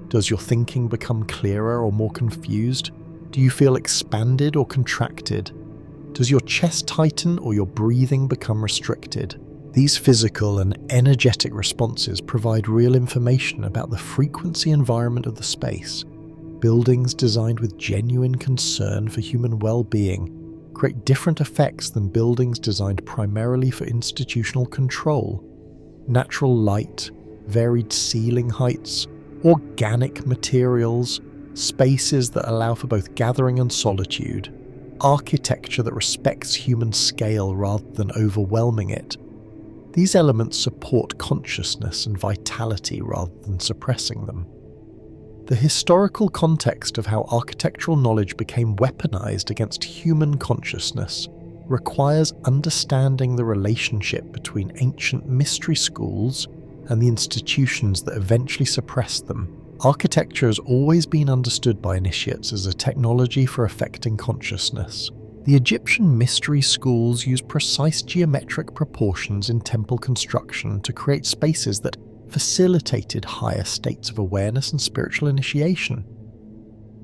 A: Does your thinking become clearer or more confused? Do you feel expanded or contracted? Does your chest tighten or your breathing become restricted? These physical and energetic responses provide real information about the frequency environment of the space. Buildings designed with genuine concern for human well-being create different effects than buildings designed primarily for institutional control. Natural light, varied ceiling heights, organic materials, spaces that allow for both gathering and solitude, architecture that respects human scale rather than overwhelming it. These elements support consciousness and vitality rather than suppressing them. The historical context of how architectural knowledge became weaponized against human consciousness requires understanding the relationship between ancient mystery schools and the institutions that eventually suppressed them. Architecture has always been understood by initiates as a technology for affecting consciousness. The Egyptian mystery schools use precise geometric proportions in temple construction to create spaces that facilitated higher states of awareness and spiritual initiation.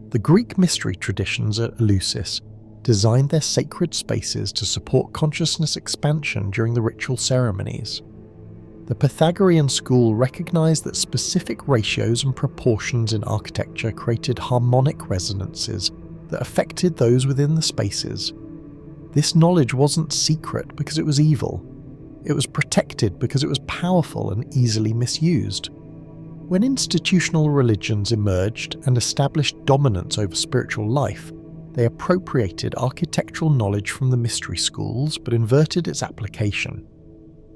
A: The Greek mystery traditions at Eleusis designed their sacred spaces to support consciousness expansion during the ritual ceremonies. The Pythagorean school recognized that specific ratios and proportions in architecture created harmonic resonances that affected those within the spaces. This knowledge wasn't secret because it was evil. It was protected because it was powerful and easily misused. When institutional religions emerged and established dominance over spiritual life, they appropriated architectural knowledge from the mystery schools but inverted its application.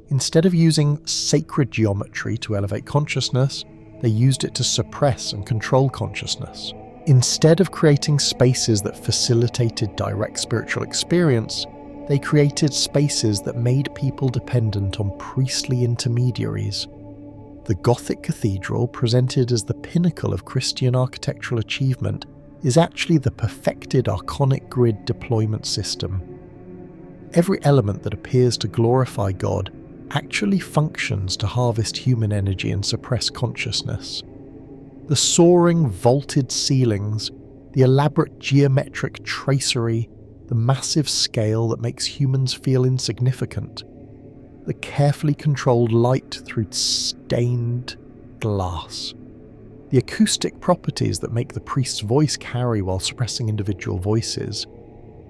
A: Instead of using sacred geometry to elevate consciousness, they used it to suppress and control consciousness. Instead of creating spaces that facilitated direct spiritual experience, they created spaces that made people dependent on priestly intermediaries. The Gothic cathedral, presented as the pinnacle of Christian architectural achievement, is actually the perfected Archon Grid deployment system. Every element that appears to glorify God actually functions to harvest human energy and suppress consciousness. The soaring vaulted ceilings, the elaborate geometric tracery, the massive scale that makes humans feel insignificant, the carefully controlled light through stained glass, the acoustic properties that make the priest's voice carry while suppressing individual voices.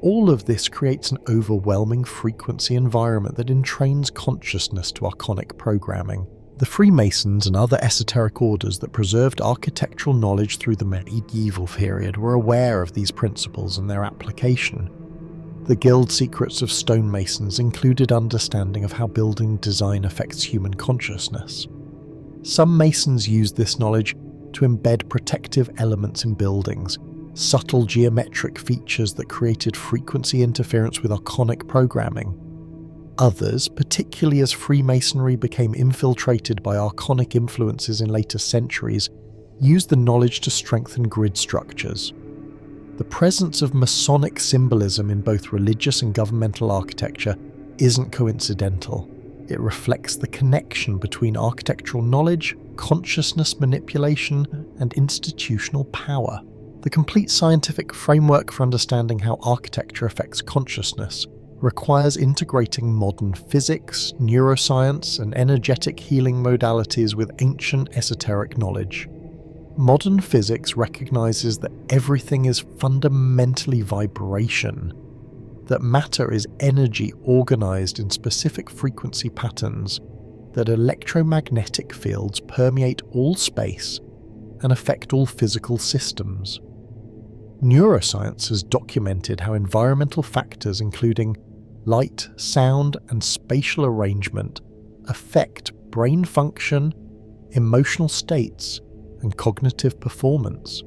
A: All of this creates an overwhelming frequency environment that entrains consciousness to archonic programming. The Freemasons and other esoteric orders that preserved architectural knowledge through the medieval period were aware of these principles and their application. The guild secrets of stonemasons included understanding of how building design affects human consciousness. Some masons used this knowledge to embed protective elements in buildings, subtle geometric features that created frequency interference with archonic programming. Others, particularly as Freemasonry became infiltrated by archonic influences in later centuries, used the knowledge to strengthen grid structures. The presence of Masonic symbolism in both religious and governmental architecture isn't coincidental. It reflects the connection between architectural knowledge, consciousness manipulation, and institutional power. The complete scientific framework for understanding how architecture affects consciousness requires integrating modern physics, neuroscience, and energetic healing modalities with ancient esoteric knowledge. Modern physics recognizes that everything is fundamentally vibration, that matter is energy organized in specific frequency patterns, that electromagnetic fields permeate all space and affect all physical systems. Neuroscience has documented how environmental factors including light, sound, and spatial arrangement affect brain function, emotional states, and cognitive performance.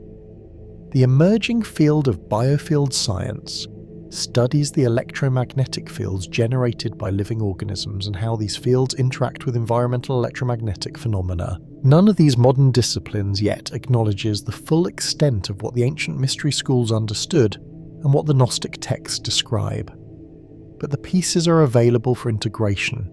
A: The emerging field of biofield science studies the electromagnetic fields generated by living organisms and how these fields interact with environmental electromagnetic phenomena. None of these modern disciplines yet acknowledges the full extent of what the ancient mystery schools understood and what the Gnostic texts describe. But the pieces are available for integration.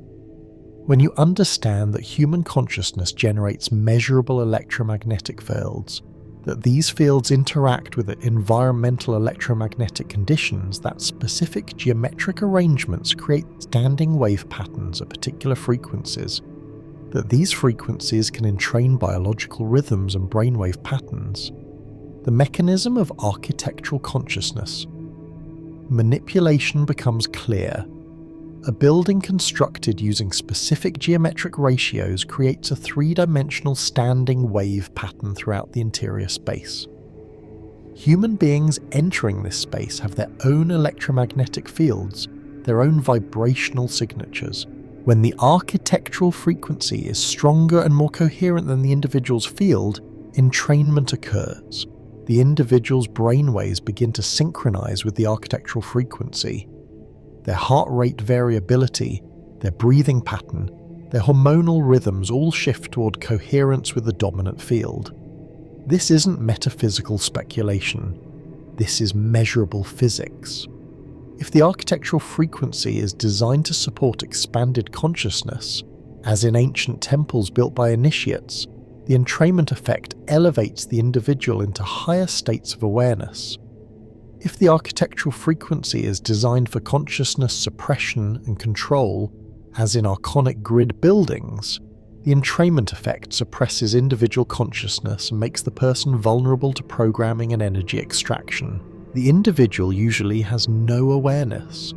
A: When you understand that human consciousness generates measurable electromagnetic fields, that these fields interact with environmental electromagnetic conditions, that specific geometric arrangements create standing wave patterns at particular frequencies, that these frequencies can entrain biological rhythms and brainwave patterns, the mechanism of architectural consciousness, manipulation becomes clear. A building constructed using specific geometric ratios creates a three-dimensional standing wave pattern throughout the interior space. Human beings entering this space have their own electromagnetic fields, their own vibrational signatures. When the architectural frequency is stronger and more coherent than the individual's field, entrainment occurs. The individual's brainwaves begin to synchronize with the architectural frequency. Their heart rate variability, their breathing pattern, their hormonal rhythms all shift toward coherence with the dominant field. This isn't metaphysical speculation. This is measurable physics. If the architectural frequency is designed to support expanded consciousness, as in ancient temples built by initiates, the entrainment effect elevates the individual into higher states of awareness. If the architectural frequency is designed for consciousness suppression and control, as in Archon Grid buildings, the entrainment effect suppresses individual consciousness and makes the person vulnerable to programming and energy extraction. The individual usually has no awareness.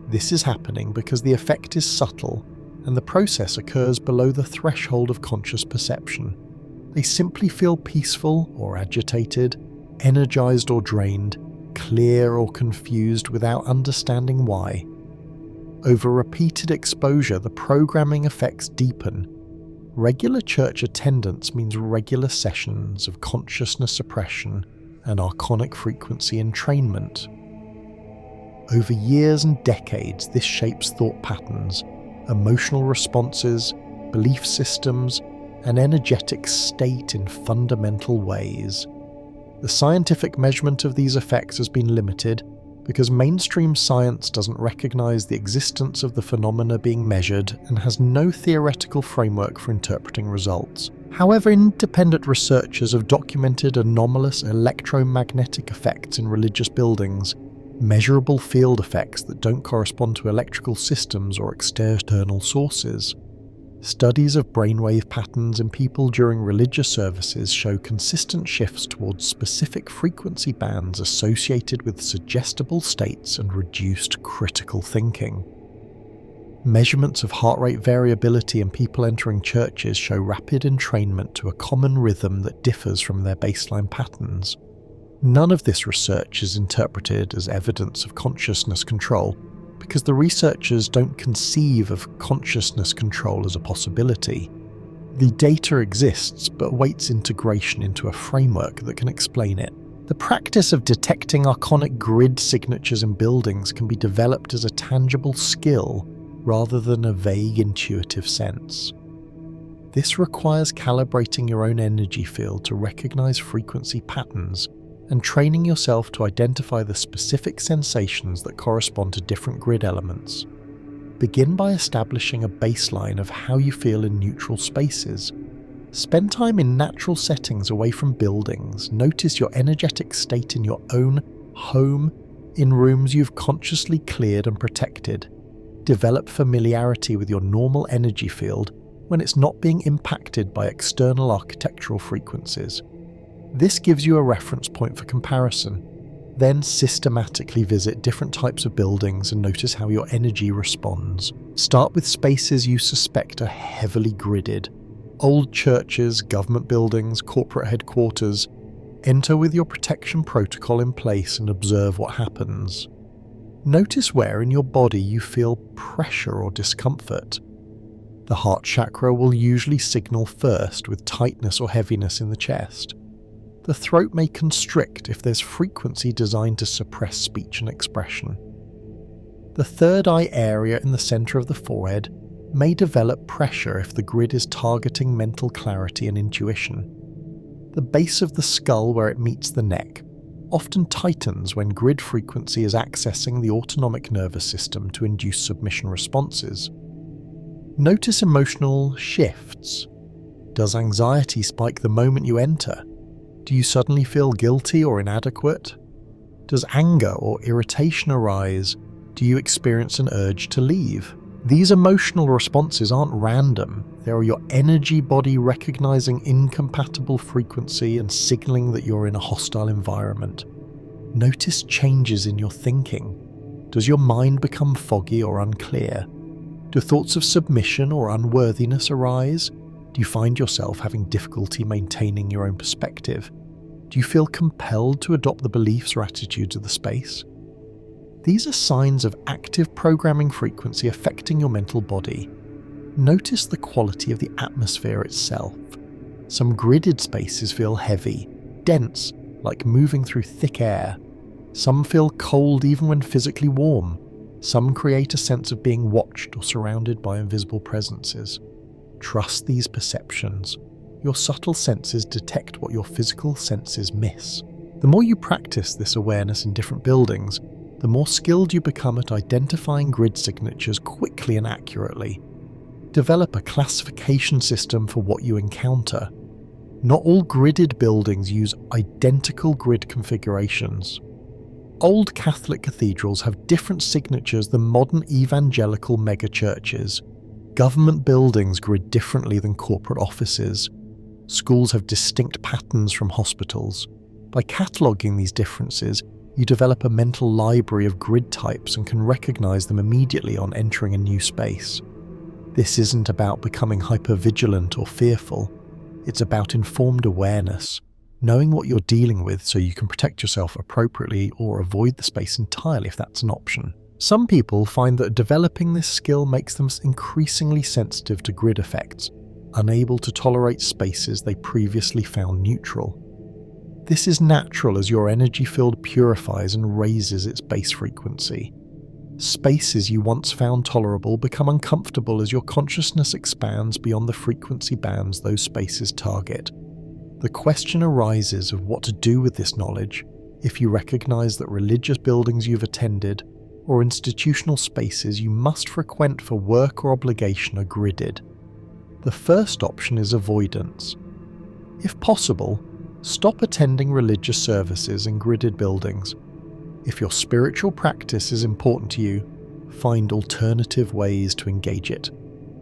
A: This is happening because the effect is subtle and the process occurs below the threshold of conscious perception. They simply feel peaceful or agitated, energized or drained, clear or confused without understanding why. Over repeated exposure, the programming effects deepen. Regular church attendance means regular sessions of consciousness suppression and archonic frequency entrainment. Over years and decades, this shapes thought patterns, emotional responses, belief systems, and energetic state in fundamental ways. The scientific measurement of these effects has been limited because mainstream science doesn't recognize the existence of the phenomena being measured and has no theoretical framework for interpreting results. However, independent researchers have documented anomalous electromagnetic effects in religious buildings, measurable field effects that don't correspond to electrical systems or external sources. Studies of brainwave patterns in people during religious services show consistent shifts towards specific frequency bands associated with suggestible states and reduced critical thinking. Measurements of heart rate variability in people entering churches show rapid entrainment to a common rhythm that differs from their baseline patterns. None of this research is interpreted as evidence of consciousness control, because the researchers don't conceive of consciousness control as a possibility. The data exists but awaits integration into a framework that can explain it. The practice of detecting Archon Grid signatures in buildings can be developed as a tangible skill rather than a vague intuitive sense. This requires calibrating your own energy field to recognize frequency patterns and training yourself to identify the specific sensations that correspond to different grid elements. Begin by establishing a baseline of how you feel in neutral spaces. Spend time in natural settings away from buildings. Notice your energetic state in your own home, in rooms you've consciously cleared and protected. Develop familiarity with your normal energy field when it's not being impacted by external architectural frequencies. This gives you a reference point for comparison. Then systematically visit different types of buildings and notice how your energy responds. Start with spaces you suspect are heavily gridded. Old churches, government buildings, corporate headquarters. Enter with your protection protocol in place and observe what happens. Notice where in your body you feel pressure or discomfort. The heart chakra will usually signal first with tightness or heaviness in the chest. The throat may constrict if there's frequency designed to suppress speech and expression. The third eye area in the center of the forehead may develop pressure if the grid is targeting mental clarity and intuition. The base of the skull where it meets the neck often tightens when grid frequency is accessing the autonomic nervous system to induce submission responses. Notice emotional shifts. Does anxiety spike the moment you enter? Do you suddenly feel guilty or inadequate? Does anger or irritation arise? Do you experience an urge to leave? These emotional responses aren't random. They are your energy body recognizing incompatible frequency and signaling that you're in a hostile environment. Notice changes in your thinking. Does your mind become foggy or unclear? Do thoughts of submission or unworthiness arise? Do you find yourself having difficulty maintaining your own perspective? Do you feel compelled to adopt the beliefs or attitudes of the space? These are signs of active programming frequency affecting your mental body. Notice the quality of the atmosphere itself. Some gridded spaces feel heavy, dense, like moving through thick air. Some feel cold even when physically warm. Some create a sense of being watched or surrounded by invisible presences. Trust these perceptions. Your subtle senses detect what your physical senses miss. The more you practice this awareness in different buildings, the more skilled you become at identifying grid signatures quickly and accurately. Develop a classification system for what you encounter. Not all gridded buildings use identical grid configurations. Old Catholic cathedrals have different signatures than modern evangelical megachurches. Government buildings grid differently than corporate offices. Schools have distinct patterns from hospitals. By cataloguing these differences, you develop a mental library of grid types and can recognize them immediately on entering a new space. This isn't about becoming hypervigilant or fearful. It's about informed awareness, knowing what you're dealing with so you can protect yourself appropriately or avoid the space entirely if that's an option. Some people find that developing this skill makes them increasingly sensitive to grid effects, unable to tolerate spaces they previously found neutral. This is natural as your energy field purifies and raises its base frequency. Spaces you once found tolerable become uncomfortable as your consciousness expands beyond the frequency bands those spaces target. The question arises of what to do with this knowledge if you recognize that religious buildings you've attended or institutional spaces you must frequent for work or obligation are gridded. The first option is avoidance. If possible, stop attending religious services in gridded buildings. If your spiritual practice is important to you, find alternative ways to engage it.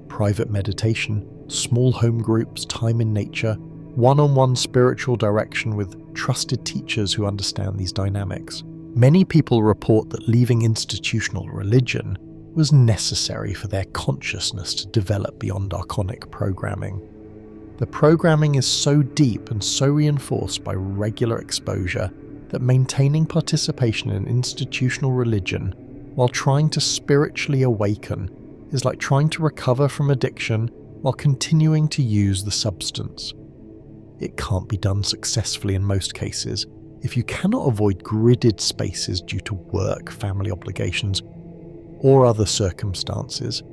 A: Private meditation, small home groups, time in nature, one-on-one spiritual direction with trusted teachers who understand these dynamics. Many people report that leaving institutional religion was necessary for their consciousness to develop beyond archonic programming. The programming is so deep and so reinforced by regular exposure that maintaining participation in institutional religion while trying to spiritually awaken is like trying to recover from addiction while continuing to use the substance. It can't be done successfully in most cases. If you cannot avoid gridded spaces due to work, family obligations, or other circumstances,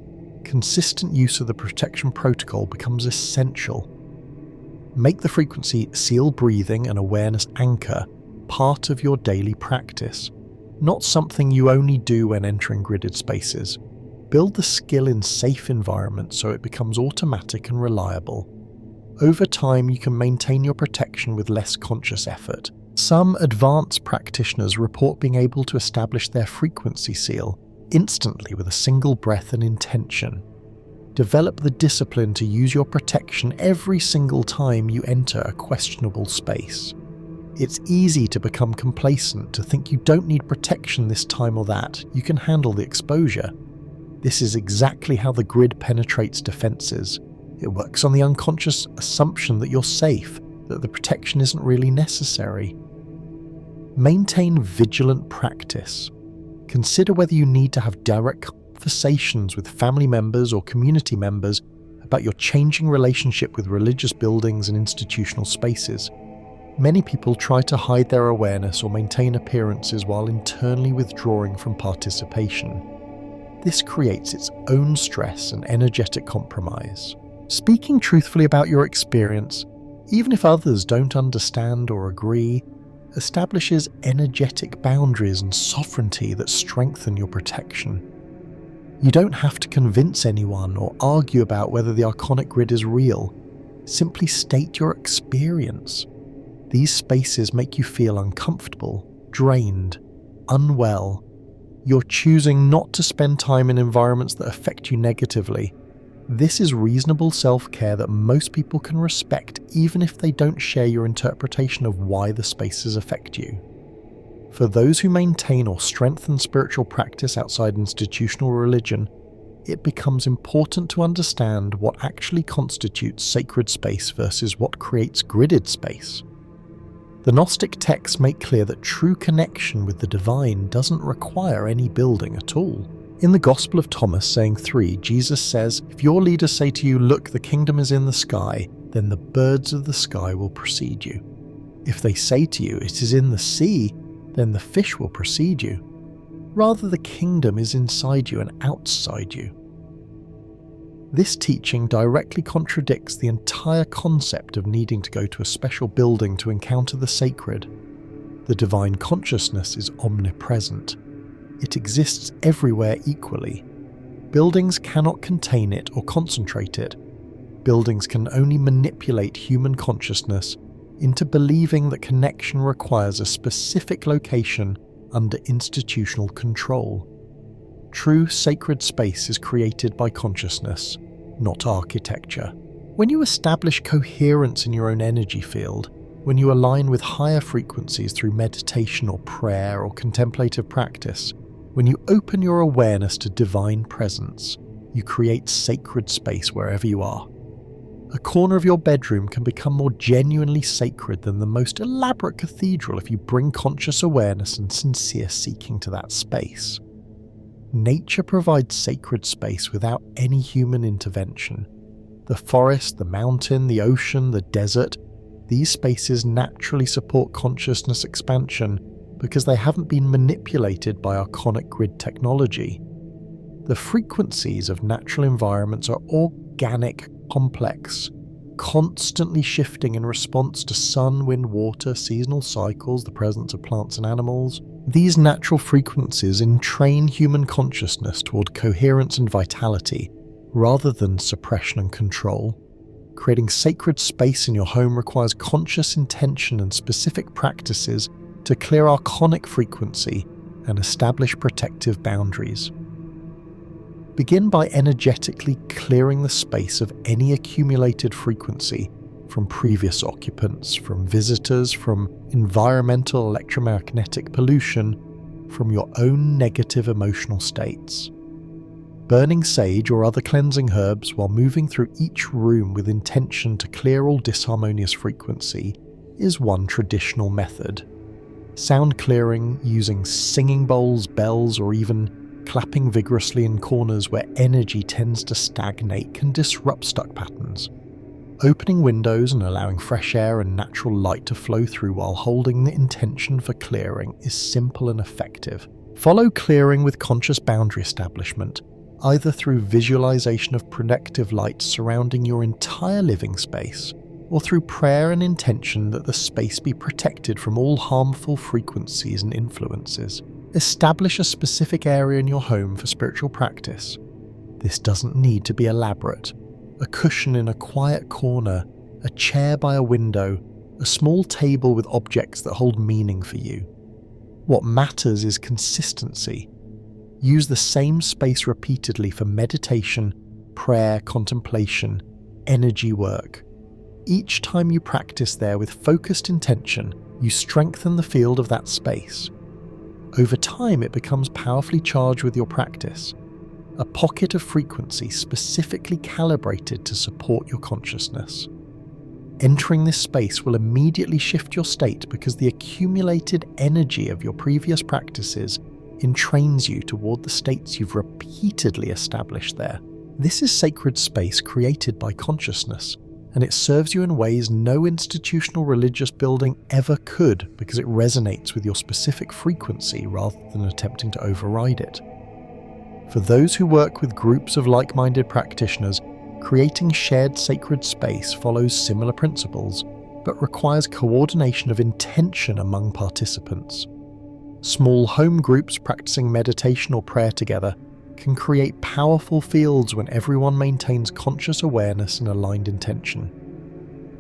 A: consistent use of the protection protocol becomes essential. Make the frequency seal breathing and awareness anchor part of your daily practice, not something you only do when entering gridded spaces. Build the skill in safe environments so it becomes automatic and reliable. Over time, you can maintain your protection with less conscious effort. Some advanced practitioners report being able to establish their frequency seal instantly with a single breath and intention. Develop the discipline to use your protection every single time you enter a questionable space. It's easy to become complacent, to think you don't need protection this time or that, you can handle the exposure. This is exactly how the grid penetrates defenses. It works on the unconscious assumption that you're safe, that the protection isn't really necessary. Maintain vigilant practice. Consider whether you need to have direct conversations with family members or community members about your changing relationship with religious buildings and institutional spaces. Many people try to hide their awareness or maintain appearances while internally withdrawing from participation. This creates its own stress and energetic compromise. Speaking truthfully about your experience, even if others don't understand or agree, establishes energetic boundaries and sovereignty that strengthen your protection. You don't have to convince anyone or argue about whether the Archonic Grid is real. Simply state your experience. These spaces make you feel uncomfortable, drained, unwell. You're choosing not to spend time in environments that affect you negatively. This is reasonable self-care that most people can respect, even if they don't share your interpretation of why the spaces affect you. For those who maintain or strengthen spiritual practice outside institutional religion, it becomes important to understand what actually constitutes sacred space versus what creates gridded space. The Gnostic texts make clear that true connection with the divine doesn't require any building at all. In the Gospel of Thomas, saying 3, Jesus says, "If your leaders say to you, 'Look, the kingdom is in the sky,' then the birds of the sky will precede you. If they say to you, 'It is in the sea,' then the fish will precede you. Rather, the kingdom is inside you and outside you." This teaching directly contradicts the entire concept of needing to go to a special building to encounter the sacred. The divine consciousness is omnipresent. It exists everywhere equally. Buildings cannot contain it or concentrate it. Buildings can only manipulate human consciousness into believing that connection requires a specific location under institutional control. True sacred space is created by consciousness, not architecture. When you establish coherence in your own energy field, when you align with higher frequencies through meditation or prayer or contemplative practice, when you open your awareness to divine presence, you create sacred space wherever you are. A corner of your bedroom can become more genuinely sacred than the most elaborate cathedral if you bring conscious awareness and sincere seeking to that space. Nature provides sacred space without any human intervention. The forest, the mountain, the ocean, the desert, these spaces naturally support consciousness expansion because they haven't been manipulated by Archonic Grid technology. The frequencies of natural environments are organic, complex, constantly shifting in response to sun, wind, water, seasonal cycles, the presence of plants and animals. These natural frequencies entrain human consciousness toward coherence and vitality, rather than suppression and control. Creating sacred space in your home requires conscious intention and specific practices to clear archonic frequency and establish protective boundaries. Begin by energetically clearing the space of any accumulated frequency from previous occupants, from visitors, from environmental electromagnetic pollution, from your own negative emotional states. Burning sage or other cleansing herbs while moving through each room with intention to clear all disharmonious frequency is one traditional method. Sound clearing using singing bowls, bells, or even clapping vigorously in corners where energy tends to stagnate can disrupt stuck patterns. Opening windows and allowing fresh air and natural light to flow through while holding the intention for clearing is simple and effective. Follow clearing with conscious boundary establishment, either through visualization of protective light surrounding your entire living space, or through prayer and intention that the space be protected from all harmful frequencies and influences. Establish a specific area in your home for spiritual practice. This doesn't need to be elaborate. A cushion in a quiet corner, a chair by a window, a small table with objects that hold meaning for you. What matters is consistency. Use the same space repeatedly for meditation, prayer, contemplation, energy work. Each time you practice there with focused intention, you strengthen the field of that space. Over time, it becomes powerfully charged with your practice, a pocket of frequency specifically calibrated to support your consciousness. Entering this space will immediately shift your state because the accumulated energy of your previous practices entrains you toward the states you've repeatedly established there. This is sacred space created by consciousness, and it serves you in ways no institutional religious building ever could because it resonates with your specific frequency rather than attempting to override it. For those who work with groups of like-minded practitioners, creating shared sacred space follows similar principles, but requires coordination of intention among participants. Small home groups practicing meditation or prayer together can create powerful fields when everyone maintains conscious awareness and aligned intention.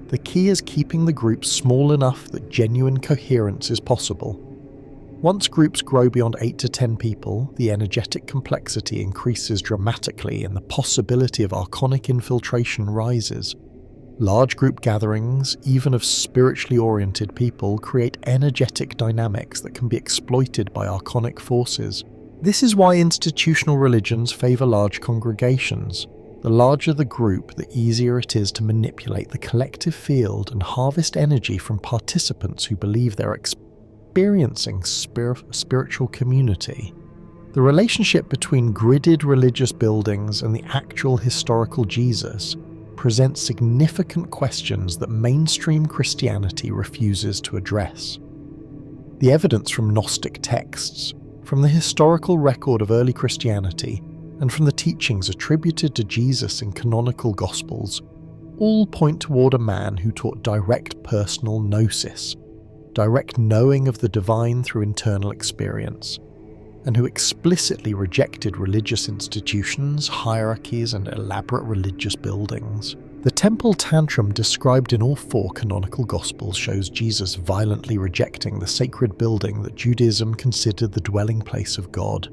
A: The key is keeping the group small enough that genuine coherence is possible. Once groups grow beyond 8 to 10 people, the energetic complexity increases dramatically and the possibility of archonic infiltration rises. Large group gatherings, even of spiritually oriented people, create energetic dynamics that can be exploited by archonic forces. This is why institutional religions favor large congregations. The larger the group, the easier it is to manipulate the collective field and harvest energy from participants who believe they're experiencing spiritual community. The relationship between gridded religious buildings and the actual historical Jesus presents significant questions that mainstream Christianity refuses to address. The evidence from Gnostic texts, from the historical record of early Christianity, and from the teachings attributed to Jesus in canonical Gospels, all point toward a man who taught direct personal gnosis, direct knowing of the divine through internal experience, and who explicitly rejected religious institutions, hierarchies, and elaborate religious buildings. The temple tantrum described in all 4 canonical Gospels shows Jesus violently rejecting the sacred building that Judaism considered the dwelling place of God.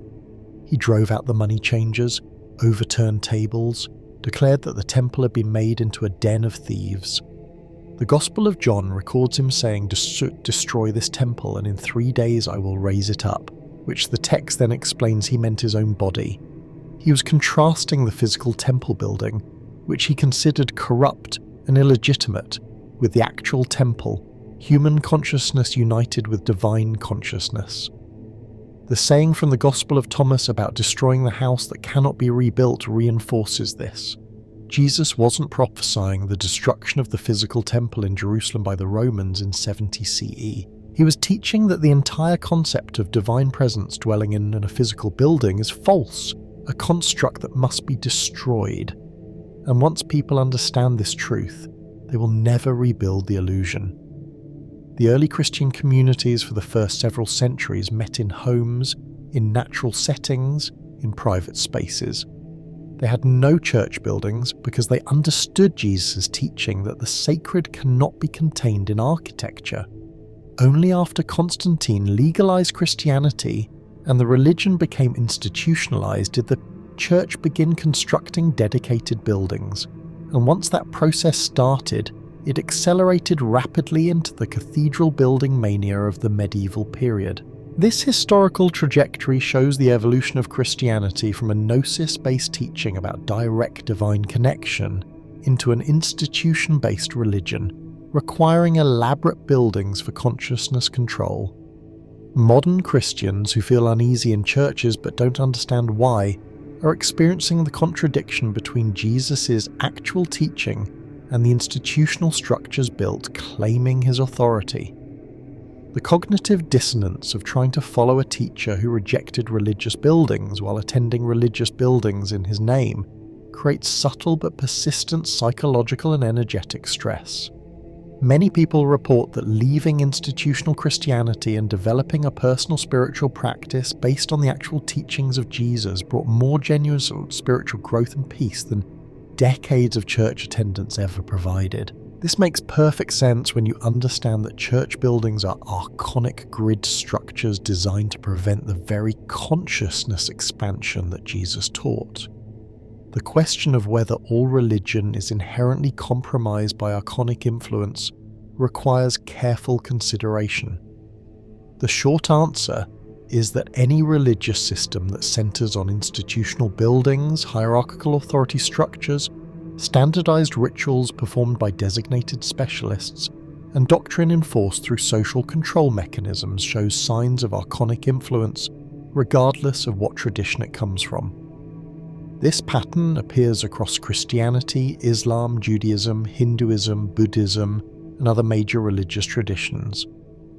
A: He drove out the money changers, overturned tables, declared that the temple had been made into a den of thieves. The Gospel of John records him saying, "Destroy this temple, and in 3 days I will raise it up," which the text then explains he meant his own body. He was contrasting the physical temple building, which he considered corrupt and illegitimate, with the actual temple, human consciousness united with divine consciousness. The saying from the Gospel of Thomas about destroying the house that cannot be rebuilt reinforces this. Jesus wasn't prophesying the destruction of the physical temple in Jerusalem by the Romans in 70 CE. He was teaching that the entire concept of divine presence dwelling in a physical building is false, a construct that must be destroyed. And once people understand this truth, they will never rebuild the illusion. The early Christian communities for the first several centuries met in homes, in natural settings, in private spaces. They had no church buildings because they understood Jesus' teaching that the sacred cannot be contained in architecture. Only after Constantine legalized Christianity and the religion became institutionalized did the church begin constructing dedicated buildings, and once that process started, it accelerated rapidly into the cathedral building mania of the medieval period. This historical trajectory shows the evolution of Christianity from a gnosis-based teaching about direct divine connection into an institution-based religion, requiring elaborate buildings for consciousness control. Modern Christians who feel uneasy in churches but don't understand why are experiencing the contradiction between Jesus' actual teaching and the institutional structures built claiming his authority. The cognitive dissonance of trying to follow a teacher who rejected religious buildings while attending religious buildings in his name creates subtle but persistent psychological and energetic stress. Many people report that leaving institutional Christianity and developing a personal spiritual practice based on the actual teachings of Jesus brought more genuine spiritual growth and peace than decades of church attendance ever provided. This makes perfect sense when you understand that church buildings are archonic grid structures designed to prevent the very consciousness expansion that Jesus taught. The question of whether all religion is inherently compromised by archonic influence requires careful consideration. The short answer is that any religious system that centers on institutional buildings, hierarchical authority structures, standardized rituals performed by designated specialists, and doctrine enforced through social control mechanisms shows signs of archonic influence regardless of what tradition it comes from. This pattern appears across Christianity, Islam, Judaism, Hinduism, Buddhism, and other major religious traditions.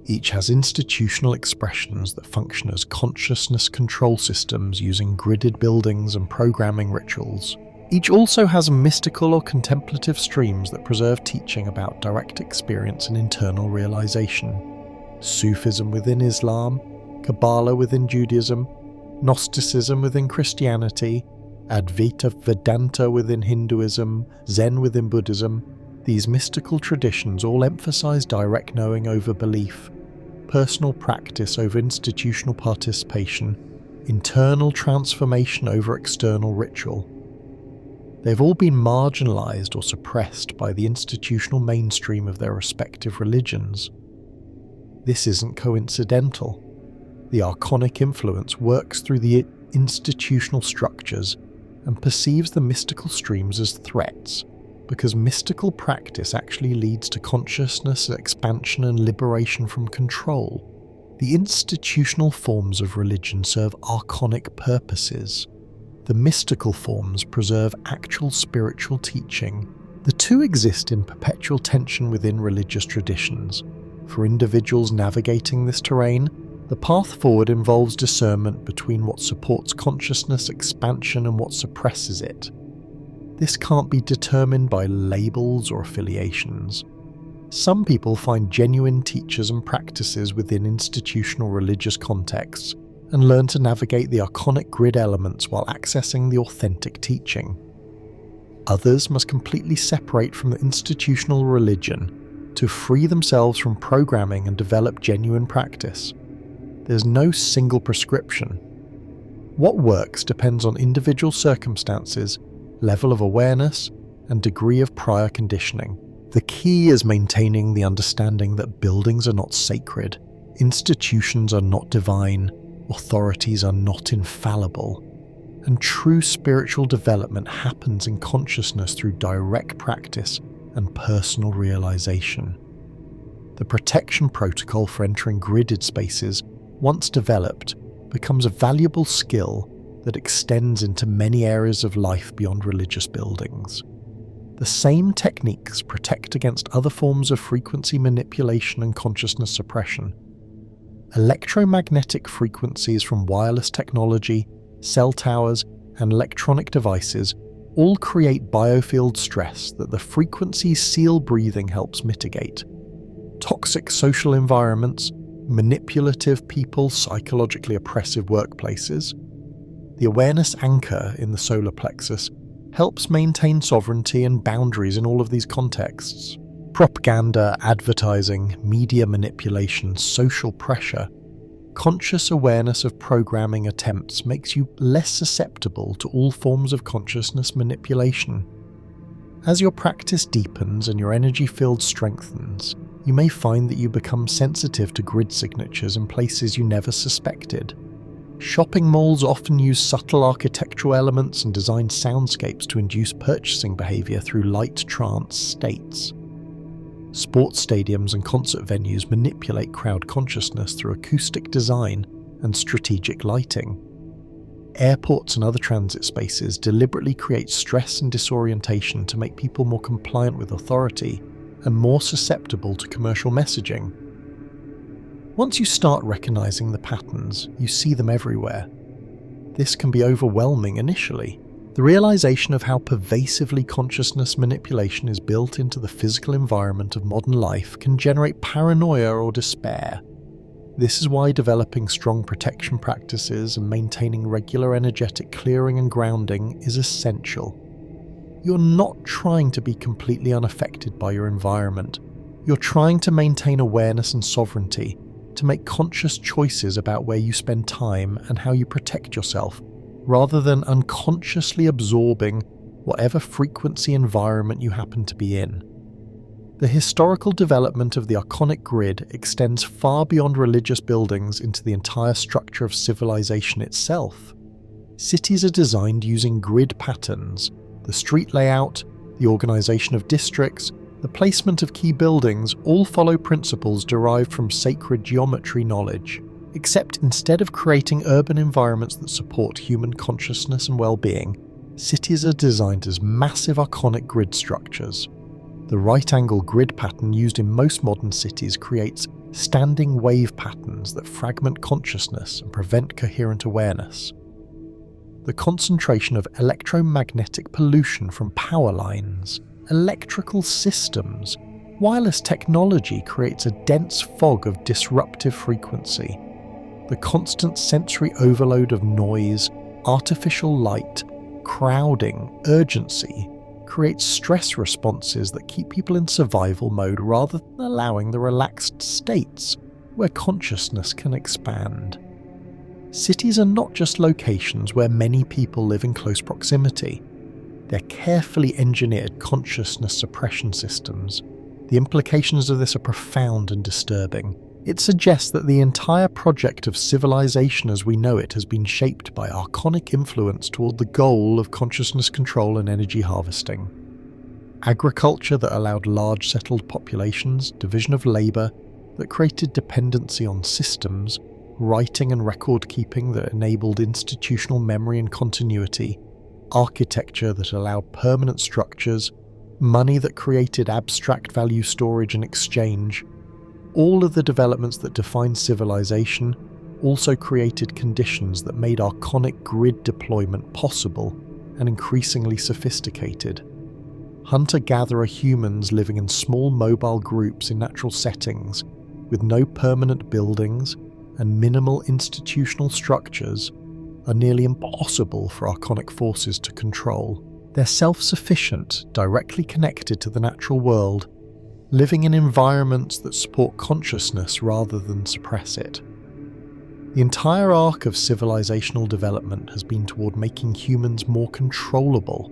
A: Each has institutional expressions that function as consciousness control systems using gridded buildings and programming rituals. Each also has mystical or contemplative streams that preserve teaching about direct experience and internal realization. Sufism within Islam, Kabbalah within Judaism, Gnosticism within Christianity, Advaita Vedanta within Hinduism, Zen within Buddhism. These mystical traditions all emphasize direct knowing over belief, personal practice over institutional participation, internal transformation over external ritual. They've all been marginalized or suppressed by the institutional mainstream of their respective religions. This isn't coincidental. The archonic influence works through the institutional structures and perceives the mystical streams as threats, because mystical practice actually leads to consciousness expansion and liberation from control. The institutional forms of religion serve archonic purposes. The mystical forms preserve actual spiritual teaching. The two exist in perpetual tension within religious traditions. For individuals navigating this terrain, the path forward involves discernment between what supports consciousness expansion and what suppresses it. This can't be determined by labels or affiliations. Some people find genuine teachers and practices within institutional religious contexts and learn to navigate the archonic grid elements while accessing the authentic teaching. Others must completely separate from the institutional religion to free themselves from programming and develop genuine practice. There's no single prescription. What works depends on individual circumstances, level of awareness, and degree of prior conditioning. The key is maintaining the understanding that buildings are not sacred, institutions are not divine, authorities are not infallible, and true spiritual development happens in consciousness through direct practice and personal realization. The protection protocol for entering gridded spaces, once developed, becomes a valuable skill that extends into many areas of life beyond religious buildings. The same techniques protect against other forms of frequency manipulation and consciousness suppression. Electromagnetic frequencies from wireless technology, cell towers, and electronic devices all create biofield stress that the frequency seal breathing helps mitigate. Toxic social environments, manipulative people, psychologically oppressive workplaces. The awareness anchor in the solar plexus helps maintain sovereignty and boundaries in all of these contexts. Propaganda, advertising, media manipulation, social pressure. Conscious awareness of programming attempts makes you less susceptible to all forms of consciousness manipulation. As your practice deepens and your energy field strengthens, you may find that you become sensitive to grid signatures in places you never suspected. Shopping malls often use subtle architectural elements and design soundscapes to induce purchasing behavior through light trance states. Sports stadiums and concert venues manipulate crowd consciousness through acoustic design and strategic lighting. Airports and other transit spaces deliberately create stress and disorientation to make people more compliant with authority and more susceptible to commercial messaging. Once you start recognizing the patterns, you see them everywhere. This can be overwhelming initially. The realization of how pervasively consciousness manipulation is built into the physical environment of modern life can generate paranoia or despair. This is why developing strong protection practices and maintaining regular energetic clearing and grounding is essential. You're not trying to be completely unaffected by your environment. You're trying to maintain awareness and sovereignty, to make conscious choices about where you spend time and how you protect yourself, rather than unconsciously absorbing whatever frequency environment you happen to be in. The historical development of the archonic grid extends far beyond religious buildings into the entire structure of civilization itself. Cities are designed using grid patterns. The street layout, the organization of districts, the placement of key buildings all follow principles derived from sacred geometry knowledge. Except instead of creating urban environments that support human consciousness and well-being, cities are designed as massive archonic grid structures. The right-angle grid pattern used in most modern cities creates standing wave patterns that fragment consciousness and prevent coherent awareness. The concentration of electromagnetic pollution from power lines, electrical systems, wireless technology creates a dense fog of disruptive frequency. The constant sensory overload of noise, artificial light, crowding, urgency creates stress responses that keep people in survival mode rather than allowing the relaxed states where consciousness can expand. Cities are not just locations where many people live in close proximity. They're carefully engineered consciousness suppression systems. The implications of this are profound and disturbing. It suggests that the entire project of civilization as we know it has been shaped by archonic influence toward the goal of consciousness control and energy harvesting. Agriculture that allowed large settled populations, division of labour that created dependency on systems, writing and record keeping that enabled institutional memory and continuity, architecture that allowed permanent structures, money that created abstract value storage and exchange. All of the developments that define civilization also created conditions that made archonic grid deployment possible and increasingly sophisticated. Hunter-gatherer humans living in small mobile groups in natural settings, with no permanent buildings and minimal institutional structures, are nearly impossible for archonic forces to control. They're self-sufficient, directly connected to the natural world, living in environments that support consciousness rather than suppress it. The entire arc of civilizational development has been toward making humans more controllable,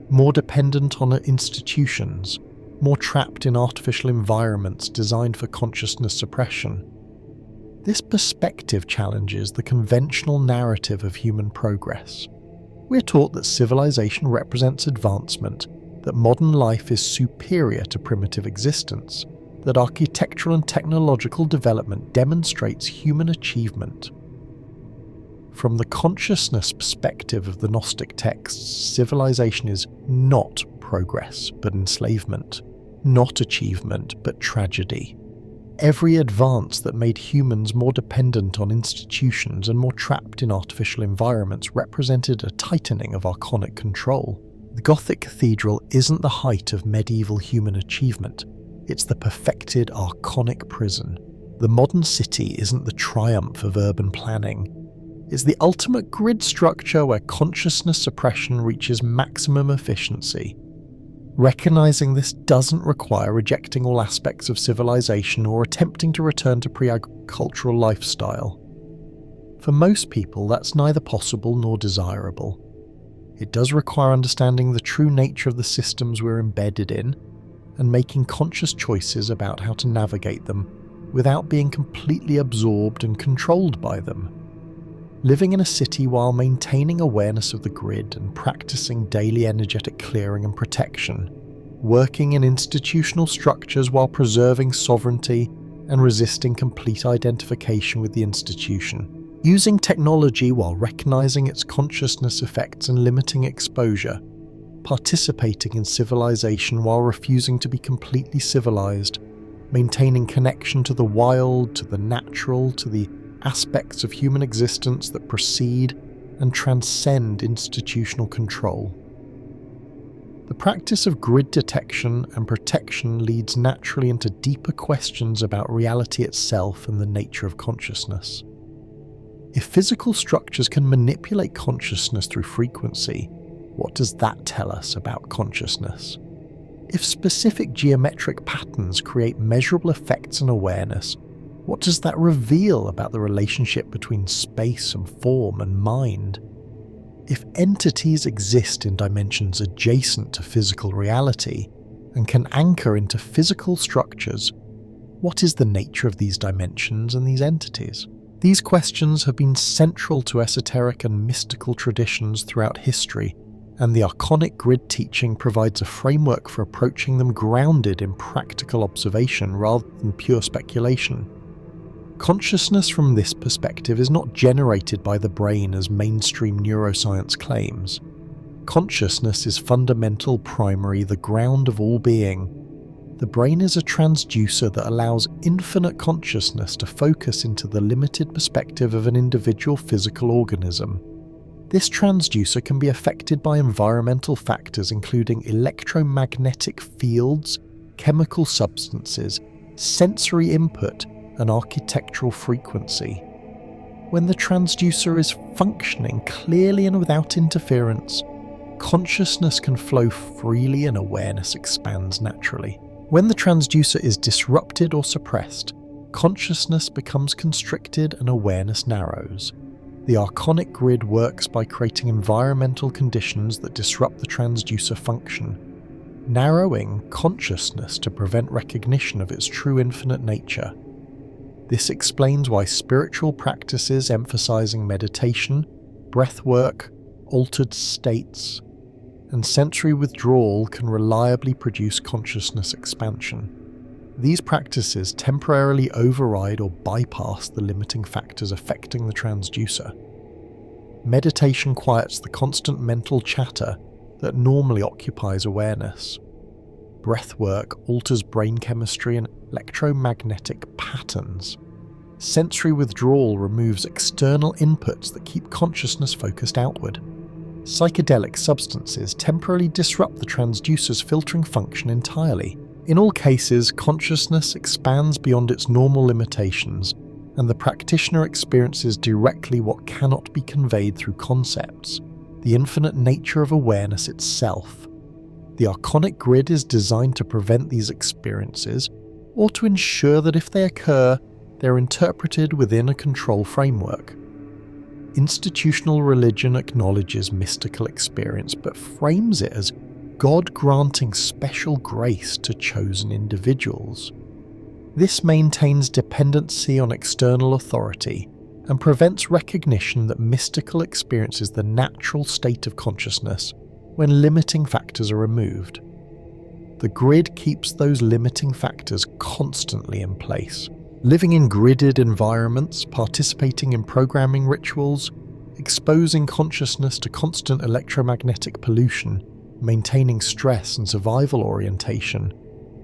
A: more dependent on institutions, more trapped in artificial environments designed for consciousness suppression. This perspective challenges the conventional narrative of human progress. We're taught that civilization represents advancement, that modern life is superior to primitive existence, that architectural and technological development demonstrates human achievement. From the consciousness perspective of the Gnostic texts, civilization is not progress but enslavement, not achievement but tragedy. Every advance that made humans more dependent on institutions and more trapped in artificial environments represented a tightening of archonic control. The Gothic cathedral isn't the height of medieval human achievement, it's the perfected archonic prison. The modern city isn't the triumph of urban planning, it's the ultimate grid structure where consciousness suppression reaches maximum efficiency. Recognizing this doesn't require rejecting all aspects of civilization or attempting to return to pre-agricultural lifestyle. For most people, that's neither possible nor desirable. It does require understanding the true nature of the systems we're embedded in and making conscious choices about how to navigate them without being completely absorbed and controlled by them. Living in a city while maintaining awareness of the grid and practicing daily energetic clearing and protection, working in institutional structures while preserving sovereignty and resisting complete identification with the institution. Using technology while recognizing its consciousness effects and limiting exposure, participating in civilization while refusing to be completely civilized, maintaining connection to the wild, to the natural, to the aspects of human existence that precede and transcend institutional control. The practice of grid detection and protection leads naturally into deeper questions about reality itself and the nature of consciousness. If physical structures can manipulate consciousness through frequency, what does that tell us about consciousness? If specific geometric patterns create measurable effects on awareness, what does that reveal about the relationship between space and form and mind? If entities exist in dimensions adjacent to physical reality and can anchor into physical structures, what is the nature of these dimensions and these entities? These questions have been central to esoteric and mystical traditions throughout history, and the Archonic Grid teaching provides a framework for approaching them grounded in practical observation rather than pure speculation. Consciousness from this perspective is not generated by the brain as mainstream neuroscience claims. Consciousness is fundamental, primary, the ground of all being. The brain is a transducer that allows infinite consciousness to focus into the limited perspective of an individual physical organism. This transducer can be affected by environmental factors including electromagnetic fields, chemical substances, sensory input, and architectural frequency. When the transducer is functioning clearly and without interference, consciousness can flow freely and awareness expands naturally. When the transducer is disrupted or suppressed, consciousness becomes constricted and awareness narrows. The Archon Grid works by creating environmental conditions that disrupt the transducer function, narrowing consciousness to prevent recognition of its true infinite nature. This explains why spiritual practices emphasizing meditation, breath work, altered states, and sensory withdrawal can reliably produce consciousness expansion. These practices temporarily override or bypass the limiting factors affecting the transducer. Meditation quiets the constant mental chatter that normally occupies awareness. Breath work alters brain chemistry and electromagnetic patterns. Sensory withdrawal removes external inputs that keep consciousness focused outward. Psychedelic substances temporarily disrupt the transducer's filtering function entirely. In all cases, consciousness expands beyond its normal limitations, and the practitioner experiences directly what cannot be conveyed through concepts, the infinite nature of awareness itself. The Archon Grid is designed to prevent these experiences, or to ensure that if they occur, they are interpreted within a control framework. Institutional religion acknowledges mystical experience, but frames it as God granting special grace to chosen individuals. This maintains dependency on external authority and prevents recognition that mystical experience is the natural state of consciousness when limiting factors are removed. The grid keeps those limiting factors constantly in place. Living in gridded environments, participating in programming rituals, exposing consciousness to constant electromagnetic pollution, maintaining stress and survival orientation,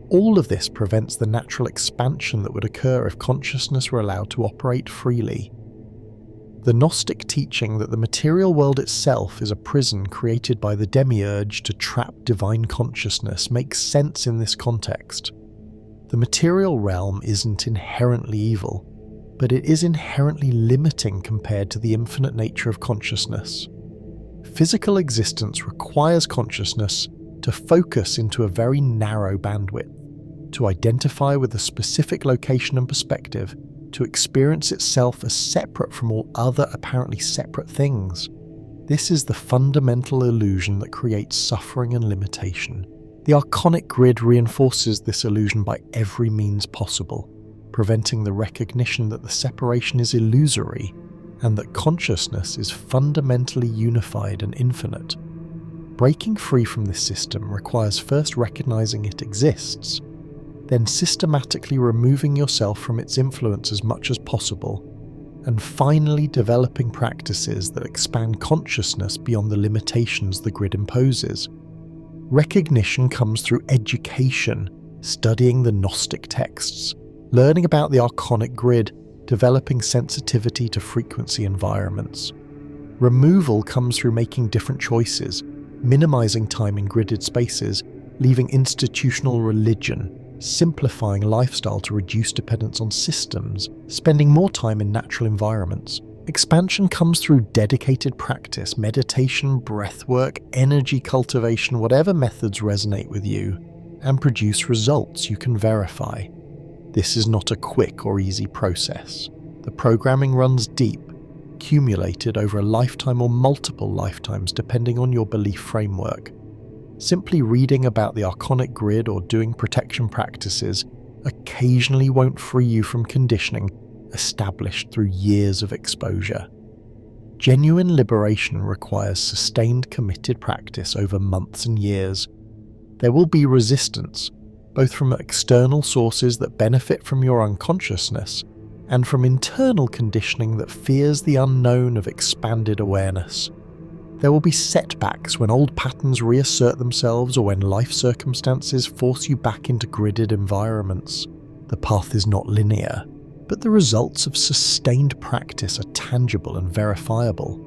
A: all of this prevents the natural expansion that would occur if consciousness were allowed to operate freely. The Gnostic teaching that the material world itself is a prison created by the demiurge to trap divine consciousness makes sense in this context. The material realm isn't inherently evil, but it is inherently limiting compared to the infinite nature of consciousness. Physical existence requires consciousness to focus into a very narrow bandwidth, to identify with a specific location and perspective, to experience itself as separate from all other apparently separate things. This is the fundamental illusion that creates suffering and limitation. The Archon Grid reinforces this illusion by every means possible, preventing the recognition that the separation is illusory and that consciousness is fundamentally unified and infinite. Breaking free from this system requires first recognizing it exists, then systematically removing yourself from its influence as much as possible, and finally developing practices that expand consciousness beyond the limitations the grid imposes. Recognition comes through education, studying the Gnostic texts, learning about the Archon Grid, developing sensitivity to frequency environments. Removal comes through making different choices, minimizing time in gridded spaces, leaving institutional religion, simplifying lifestyle to reduce dependence on systems, spending more time in natural environments. Expansion comes through dedicated practice, meditation, breathwork, energy cultivation, whatever methods resonate with you, and produce results you can verify. This is not a quick or easy process. The programming runs deep, accumulated over a lifetime or multiple lifetimes depending on your belief framework. Simply reading about the Archon Grid or doing protection practices occasionally won't free you from conditioning established through years of exposure. Genuine liberation requires sustained, committed practice over months and years. There will be resistance, both from external sources that benefit from your unconsciousness, and from internal conditioning that fears the unknown of expanded awareness. There will be setbacks when old patterns reassert themselves or when life circumstances force you back into gridded environments. The path is not linear, but the results of sustained practice are tangible and verifiable.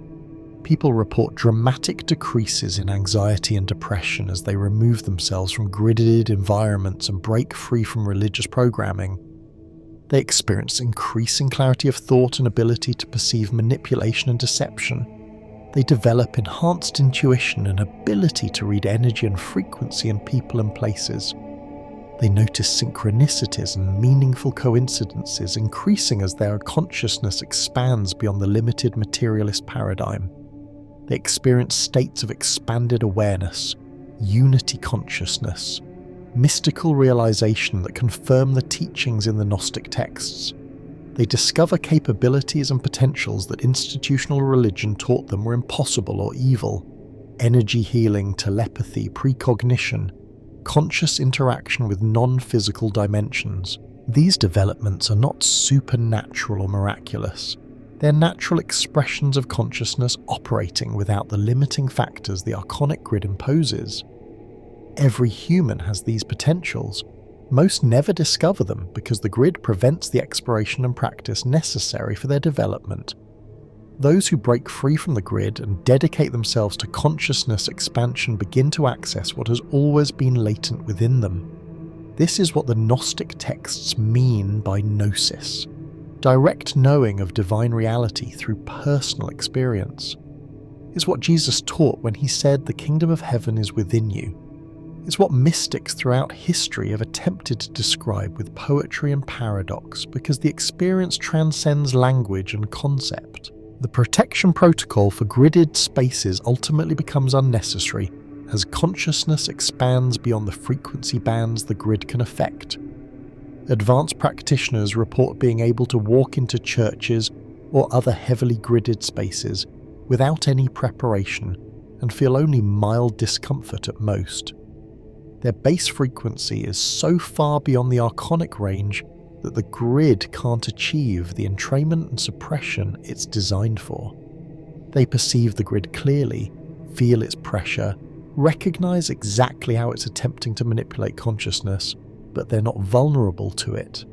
A: People report dramatic decreases in anxiety and depression as they remove themselves from gridded environments and break free from religious programming. They experience increasing clarity of thought and ability to perceive manipulation and deception. They develop enhanced intuition and ability to read energy and frequency in people and places. They notice synchronicities and meaningful coincidences increasing as their consciousness expands beyond the limited materialist paradigm. They experience states of expanded awareness, unity consciousness, mystical realization that confirm the teachings in the Gnostic texts. They discover capabilities and potentials that institutional religion taught them were impossible or evil. Energy healing, telepathy, precognition, conscious interaction with non-physical dimensions. These developments are not supernatural or miraculous. They're natural expressions of consciousness operating without the limiting factors the Archon Grid imposes. Every human has these potentials. Most never discover them because the grid prevents the exploration and practice necessary for their development. Those who break free from the grid and dedicate themselves to consciousness expansion begin to access what has always been latent within them. This is what the Gnostic texts mean by gnosis. Direct knowing of divine reality through personal experience. It's what Jesus taught when he said the kingdom of heaven is within you. It's what mystics throughout history have attempted to describe with poetry and paradox because the experience transcends language and concept. The protection protocol for gridded spaces ultimately becomes unnecessary as consciousness expands beyond the frequency bands the grid can affect. Advanced practitioners report being able to walk into churches or other heavily gridded spaces without any preparation and feel only mild discomfort at most. Their base frequency is so far beyond the archonic range that the grid can't achieve the entrainment and suppression it's designed for. They perceive the grid clearly, feel its pressure, recognize exactly how it's attempting to manipulate consciousness, but they're not vulnerable to it.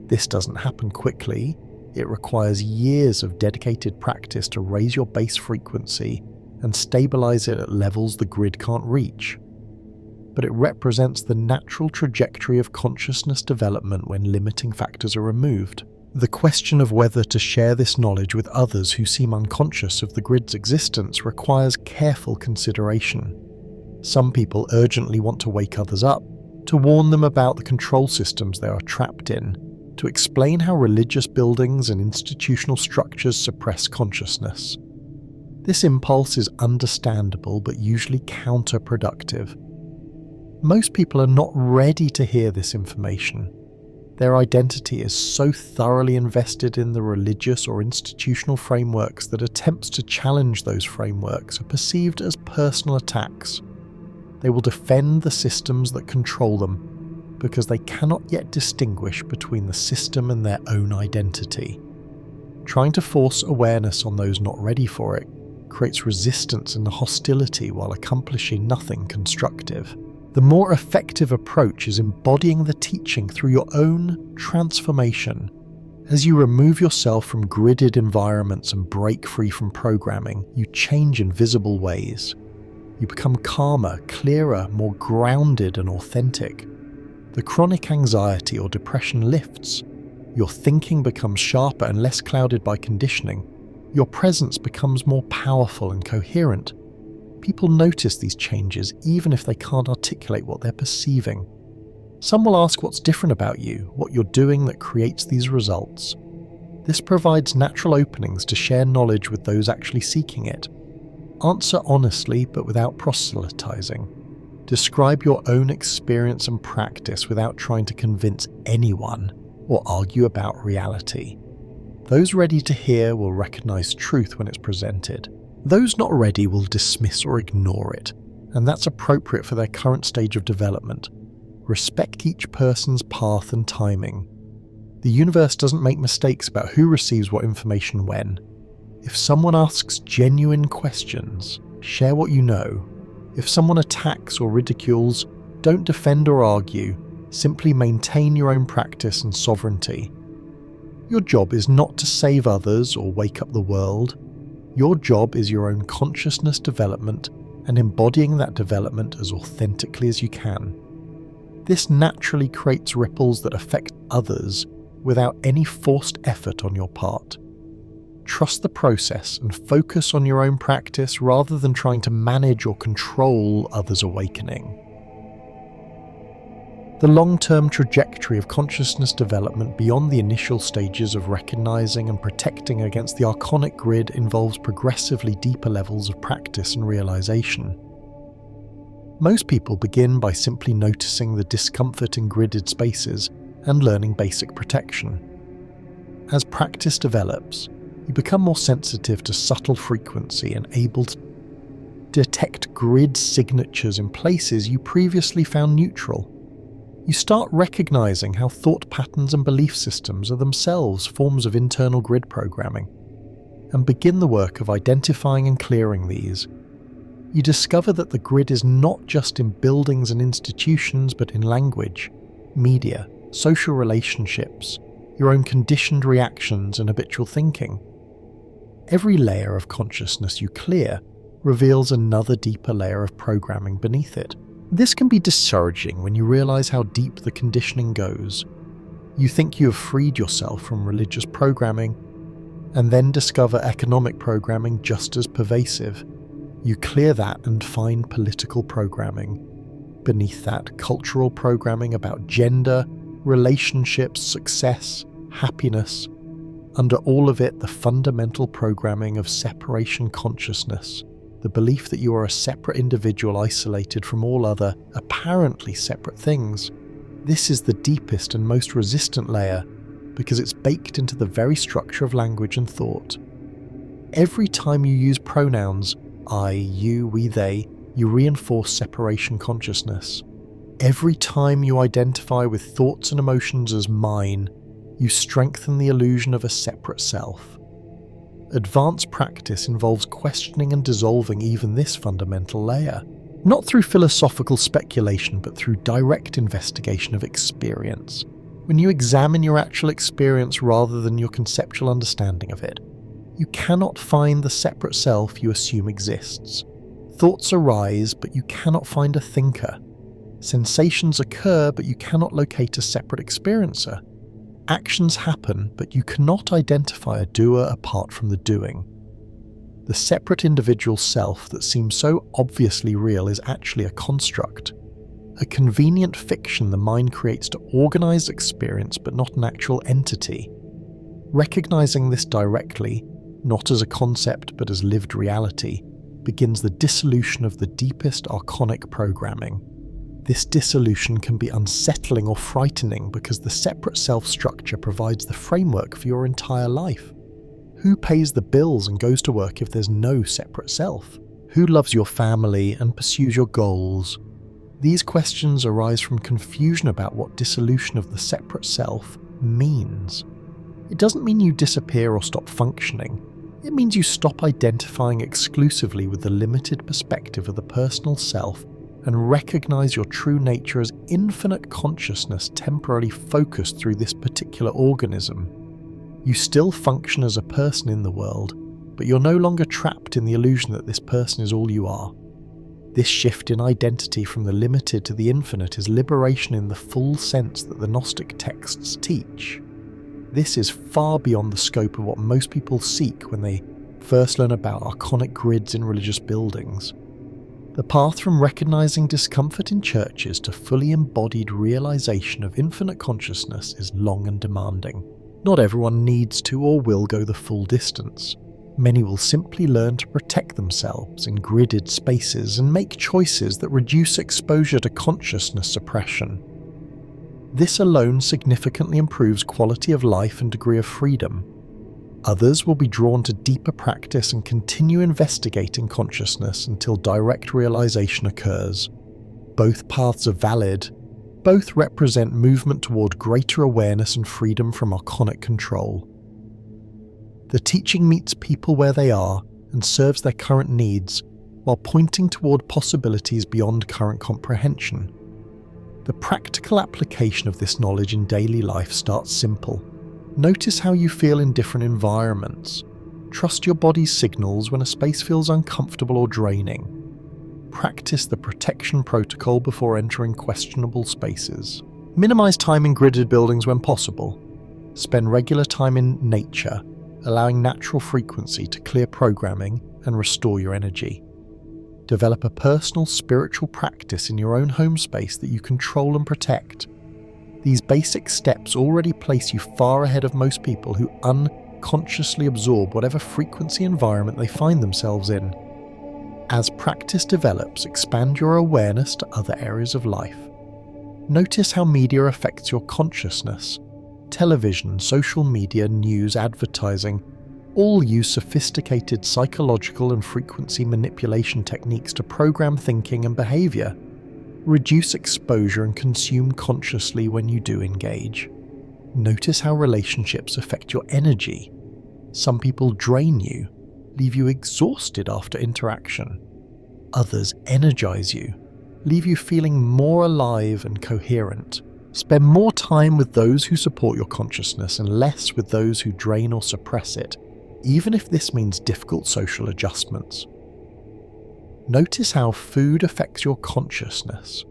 A: This doesn't happen quickly. It requires years of dedicated practice to raise your base frequency and stabilize it at levels the grid can't reach. But it represents the natural trajectory of consciousness development when limiting factors are removed. The question of whether to share this knowledge with others who seem unconscious of the grid's existence requires careful consideration. Some people urgently want to wake others up, to warn them about the control systems they are trapped in, to explain how religious buildings and institutional structures suppress consciousness. This impulse is understandable but usually counterproductive. Most people are not ready to hear this information. Their identity is so thoroughly invested in the religious or institutional frameworks that attempts to challenge those frameworks are perceived as personal attacks. They will defend the systems that control them because they cannot yet distinguish between the system and their own identity. Trying to force awareness on those not ready for it creates resistance and hostility while accomplishing nothing constructive. The more effective approach is embodying the teaching through your own transformation. As you remove yourself from gridded environments and break free from programming, you change in visible ways. You become calmer, clearer, more grounded and authentic. The chronic anxiety or depression lifts. Your thinking becomes sharper and less clouded by conditioning. Your presence becomes more powerful and coherent. People notice these changes even if they can't articulate what they're perceiving. Some will ask what's different about you, what you're doing that creates these results. This provides natural openings to share knowledge with those actually seeking it. Answer honestly but without proselytizing. Describe your own experience and practice without trying to convince anyone or argue about reality. Those ready to hear will recognize truth when it's presented. Those not ready will dismiss or ignore it, and that's appropriate for their current stage of development. Respect each person's path and timing. The universe doesn't make mistakes about who receives what information when. If someone asks genuine questions, share what you know. If someone attacks or ridicules, don't defend or argue, simply maintain your own practice and sovereignty. Your job is not to save others or wake up the world. Your job is your own consciousness development and embodying that development as authentically as you can. This naturally creates ripples that affect others without any forced effort on your part. Trust the process and focus on your own practice rather than trying to manage or control others' awakening. The long-term trajectory of consciousness development beyond the initial stages of recognizing and protecting against the Archon Grid involves progressively deeper levels of practice and realization. Most people begin by simply noticing the discomfort in gridded spaces and learning basic protection. As practice develops, you become more sensitive to subtle frequency and able to detect grid signatures in places you previously found neutral. You start recognizing how thought patterns and belief systems are themselves forms of internal grid programming, and begin the work of identifying and clearing these. You discover that the grid is not just in buildings and institutions, but in language, media, social relationships, your own conditioned reactions and habitual thinking. Every layer of consciousness you clear reveals another deeper layer of programming beneath it. This can be discouraging when you realize how deep the conditioning goes. You think you have freed yourself from religious programming, and then discover economic programming just as pervasive. You clear that and find political programming. Beneath that, cultural programming about gender, relationships, success, happiness. Under all of it, the fundamental programming of separation consciousness. The belief that you are a separate individual isolated from all other, apparently separate things. This is the deepest and most resistant layer because it's baked into the very structure of language and thought. Every time you use pronouns, I, you, we, they, you reinforce separation consciousness. Every time you identify with thoughts and emotions as mine, you strengthen the illusion of a separate self. Advanced practice involves questioning and dissolving even this fundamental layer, not through philosophical speculation but through direct investigation of experience. When you examine your actual experience rather than your conceptual understanding of it, you cannot find the separate self you assume exists. Thoughts arise, but you cannot find a thinker. Sensations occur, but you cannot locate a separate experiencer. Actions happen, but you cannot identify a doer apart from the doing. The separate individual self that seems so obviously real is actually a construct, a convenient fiction the mind creates to organize experience but not an actual entity. Recognizing this directly, not as a concept but as lived reality, begins the dissolution of the deepest archonic programming. This dissolution can be unsettling or frightening because the separate self-structure provides the framework for your entire life. Who pays the bills and goes to work if there's no separate self? Who loves your family and pursues your goals? These questions arise from confusion about what dissolution of the separate self means. It doesn't mean you disappear or stop functioning. It means you stop identifying exclusively with the limited perspective of the personal self and recognize your true nature as infinite consciousness temporarily focused through this particular organism. You still function as a person in the world, but you're no longer trapped in the illusion that this person is all you are. This shift in identity from the limited to the infinite is liberation in the full sense that the Gnostic texts teach. This is far beyond the scope of what most people seek when they first learn about archonic grids in religious buildings. The path from recognizing discomfort in churches to fully embodied realization of infinite consciousness is long and demanding. Not everyone needs to or will go the full distance. Many will simply learn to protect themselves in gridded spaces and make choices that reduce exposure to consciousness suppression. This alone significantly improves quality of life and degree of freedom. Others will be drawn to deeper practice and continue investigating consciousness until direct realization occurs. Both paths are valid, Both represent movement toward greater awareness and freedom from archonic control. The teaching meets people where they are and serves their current needs, while pointing toward possibilities beyond current comprehension. The practical application of this knowledge in daily life starts simple. Notice how you feel in different environments. Trust your body's signals when a space feels uncomfortable or draining. Practice the protection protocol before entering questionable spaces. Minimize time in gridded buildings when possible. Spend regular time in nature, allowing natural frequency to clear programming and restore your energy. Develop a personal spiritual practice in your own home space that you control and protect. These basic steps already place you far ahead of most people who unconsciously absorb whatever frequency environment they find themselves in. As practice develops, expand your awareness to other areas of life. Notice how media affects your consciousness. Television, social media, news, advertising all use sophisticated psychological and frequency manipulation techniques to program thinking and behavior. Reduce exposure and consume consciously when you do engage. Notice how relationships affect your energy. Some people drain you, leave you exhausted after interaction. Others energize you, leave you feeling more alive and coherent. Spend more time with those who support your consciousness and less with those who drain or suppress it, even if this means difficult social adjustments. Notice how food affects your consciousness.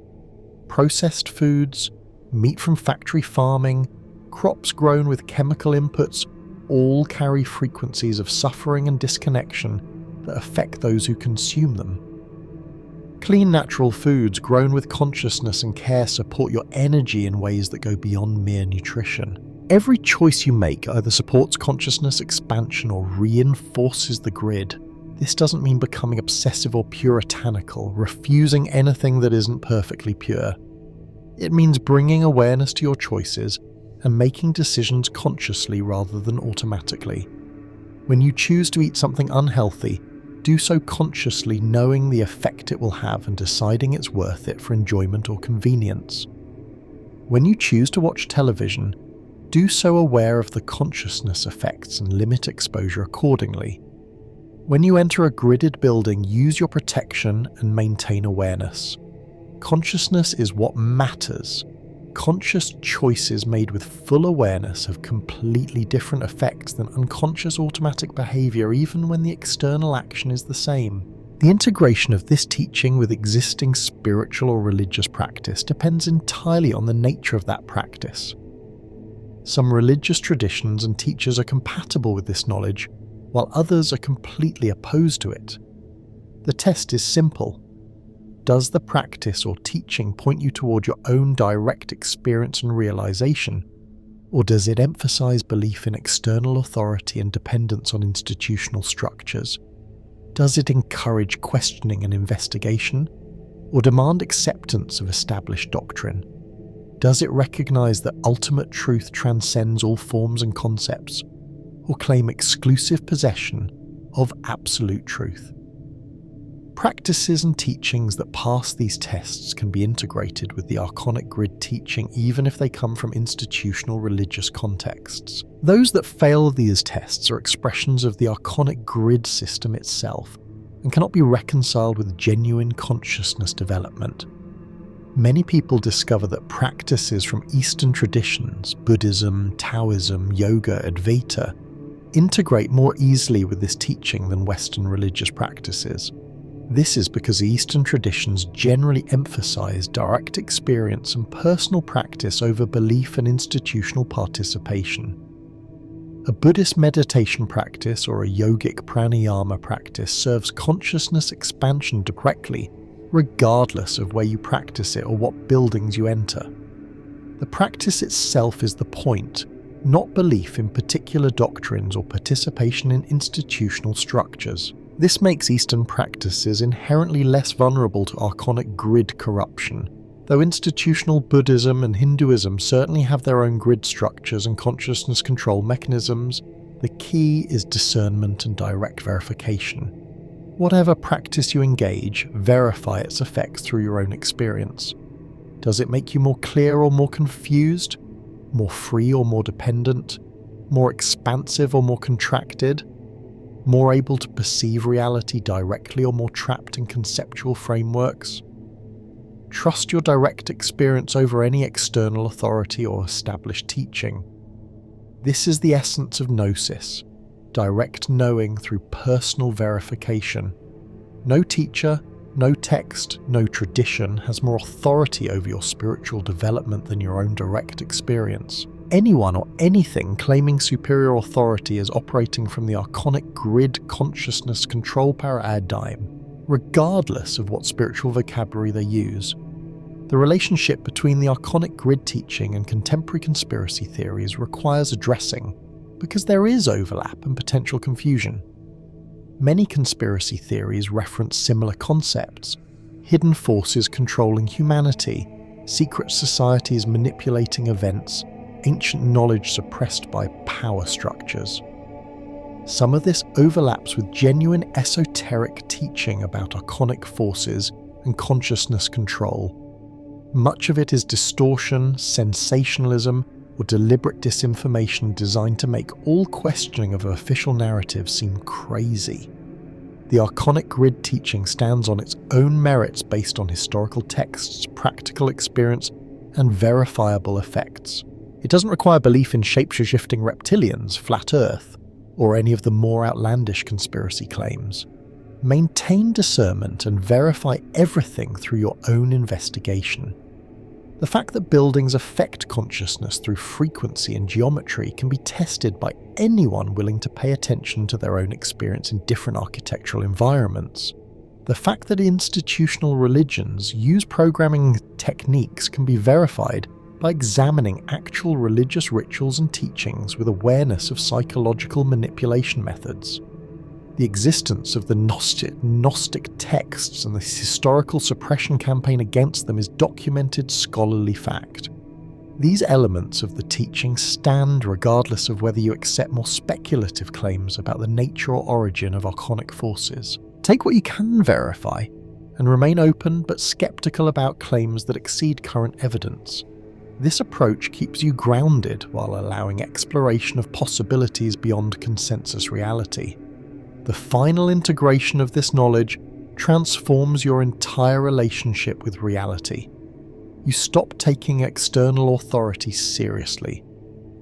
A: Processed foods, meat from factory farming, crops grown with chemical inputs all carry frequencies of suffering and disconnection that affect those who consume them. Clean natural foods grown with consciousness and care support your energy in ways that go beyond mere nutrition. Every choice you make either supports consciousness expansion or reinforces the grid. This doesn't mean becoming obsessive or puritanical, refusing anything that isn't perfectly pure. It means bringing awareness to your choices and making decisions consciously rather than automatically. When you choose to eat something unhealthy, do so consciously, knowing the effect it will have and deciding it's worth it for enjoyment or convenience. When you choose to watch television, do so aware of the consciousness effects and limit exposure accordingly. When you enter a gridded building, use your protection and maintain awareness. Consciousness is what matters. Conscious choices made with full awareness have completely different effects than unconscious automatic behavior, even when the external action is the same. The integration of this teaching with existing spiritual or religious practice depends entirely on the nature of that practice. Some religious traditions and teachers are compatible with this knowledge, while others are completely opposed to it. The test is simple. Does the practice or teaching point you toward your own direct experience and realization, or does it emphasize belief in external authority and dependence on institutional structures? Does it encourage questioning and investigation, or demand acceptance of established doctrine? Does it recognize that ultimate truth transcends all forms and concepts, or claim exclusive possession of absolute truth? Practices and teachings that pass these tests can be integrated with the Archonic Grid teaching even if they come from institutional religious contexts. Those that fail these tests are expressions of the Archonic Grid system itself and cannot be reconciled with genuine consciousness development. Many people discover that practices from Eastern traditions, Buddhism, Taoism, yoga, Advaita, integrate more easily with this teaching than Western religious practices. This is because the Eastern traditions generally emphasize direct experience and personal practice over belief and institutional participation. A Buddhist meditation practice or a yogic pranayama practice serves consciousness expansion directly, regardless of where you practice it or what buildings you enter. The practice itself is the point, not belief in particular doctrines or participation in institutional structures. This makes Eastern practices inherently less vulnerable to Archonic Grid corruption. Though institutional Buddhism and Hinduism certainly have their own grid structures and consciousness control mechanisms, the key is discernment and direct verification. Whatever practice you engage, verify its effects through your own experience. Does it make you more clear or more confused? More free or more dependent? More expansive or more contracted? More able to perceive reality directly or more trapped in conceptual frameworks? Trust your direct experience over any external authority or established teaching. This is the essence of Gnosis, direct knowing through personal verification. No teacher, no text, no tradition has more authority over your spiritual development than your own direct experience. Anyone or anything claiming superior authority is operating from the Archonic Grid consciousness control paradigm, regardless of what spiritual vocabulary they use. The relationship between the Archonic Grid teaching and contemporary conspiracy theories requires addressing, because there is overlap and potential confusion. Many conspiracy theories reference similar concepts: hidden forces controlling humanity, secret societies manipulating events, ancient knowledge suppressed by power structures. Some of this overlaps with genuine esoteric teaching about archonic forces and consciousness control. Much of it is distortion, sensationalism, or deliberate disinformation designed to make all questioning of official narratives seem crazy. The Archonic Grid teaching stands on its own merits based on historical texts, practical experience, and verifiable effects. It doesn't require belief in shape-shifting reptilians, flat Earth, or any of the more outlandish conspiracy claims. Maintain discernment and verify everything through your own investigation. The fact that buildings affect consciousness through frequency and geometry can be tested by anyone willing to pay attention to their own experience in different architectural environments. The fact that institutional religions use programming techniques can be verified by examining actual religious rituals and teachings with awareness of psychological manipulation methods. The existence of the Gnostic texts and the historical suppression campaign against them is documented scholarly fact. These elements of the teaching stand regardless of whether you accept more speculative claims about the nature or origin of archonic forces. Take what you can verify, and remain open but skeptical about claims that exceed current evidence. This approach keeps you grounded while allowing exploration of possibilities beyond consensus reality. The final integration of this knowledge transforms your entire relationship with reality. You stop taking external authority seriously.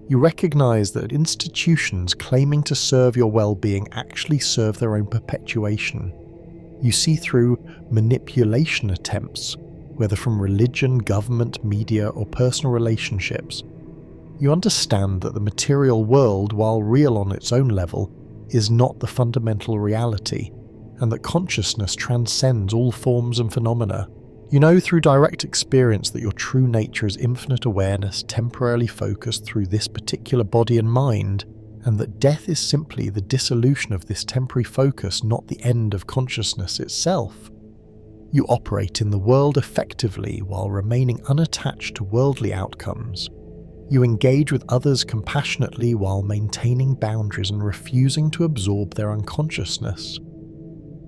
A: You recognize that institutions claiming to serve your well-being actually serve their own perpetuation. You see through manipulation attempts, whether from religion, government, media, or personal relationships. You understand that the material world, while real on its own level, is not the fundamental reality, and that consciousness transcends all forms and phenomena. You know through direct experience that your true nature is infinite awareness temporarily focused through this particular body and mind, and that death is simply the dissolution of this temporary focus, not the end of consciousness itself. You operate in the world effectively while remaining unattached to worldly outcomes. You engage with others compassionately while maintaining boundaries and refusing to absorb their unconsciousness.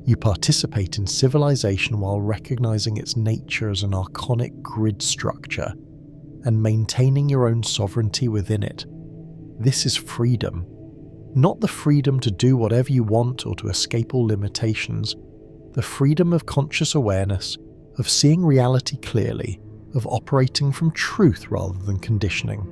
A: You participate in civilization while recognizing its nature as an archonic grid structure and maintaining your own sovereignty within it. This is freedom. Not the freedom to do whatever you want or to escape all limitations. The freedom of conscious awareness, of seeing reality clearly, of operating from truth rather than conditioning.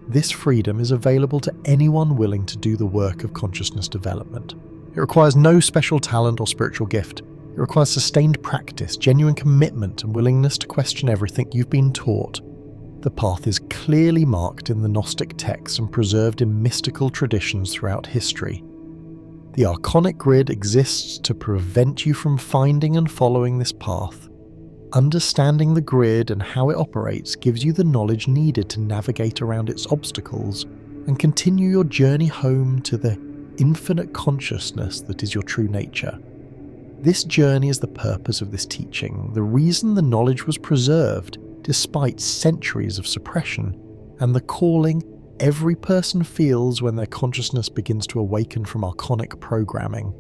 A: This freedom is available to anyone willing to do the work of consciousness development. It requires no special talent or spiritual gift. It requires sustained practice, genuine commitment, and willingness to question everything you've been taught. The path is clearly marked in the Gnostic texts and preserved in mystical traditions throughout history. The Archonic Grid exists to prevent you from finding and following this path. Understanding the grid and how it operates gives you the knowledge needed to navigate around its obstacles and continue your journey home to the infinite consciousness that is your true nature. This journey is the purpose of this teaching, the reason the knowledge was preserved despite centuries of suppression, and the calling every person feels when their consciousness begins to awaken from archonic programming.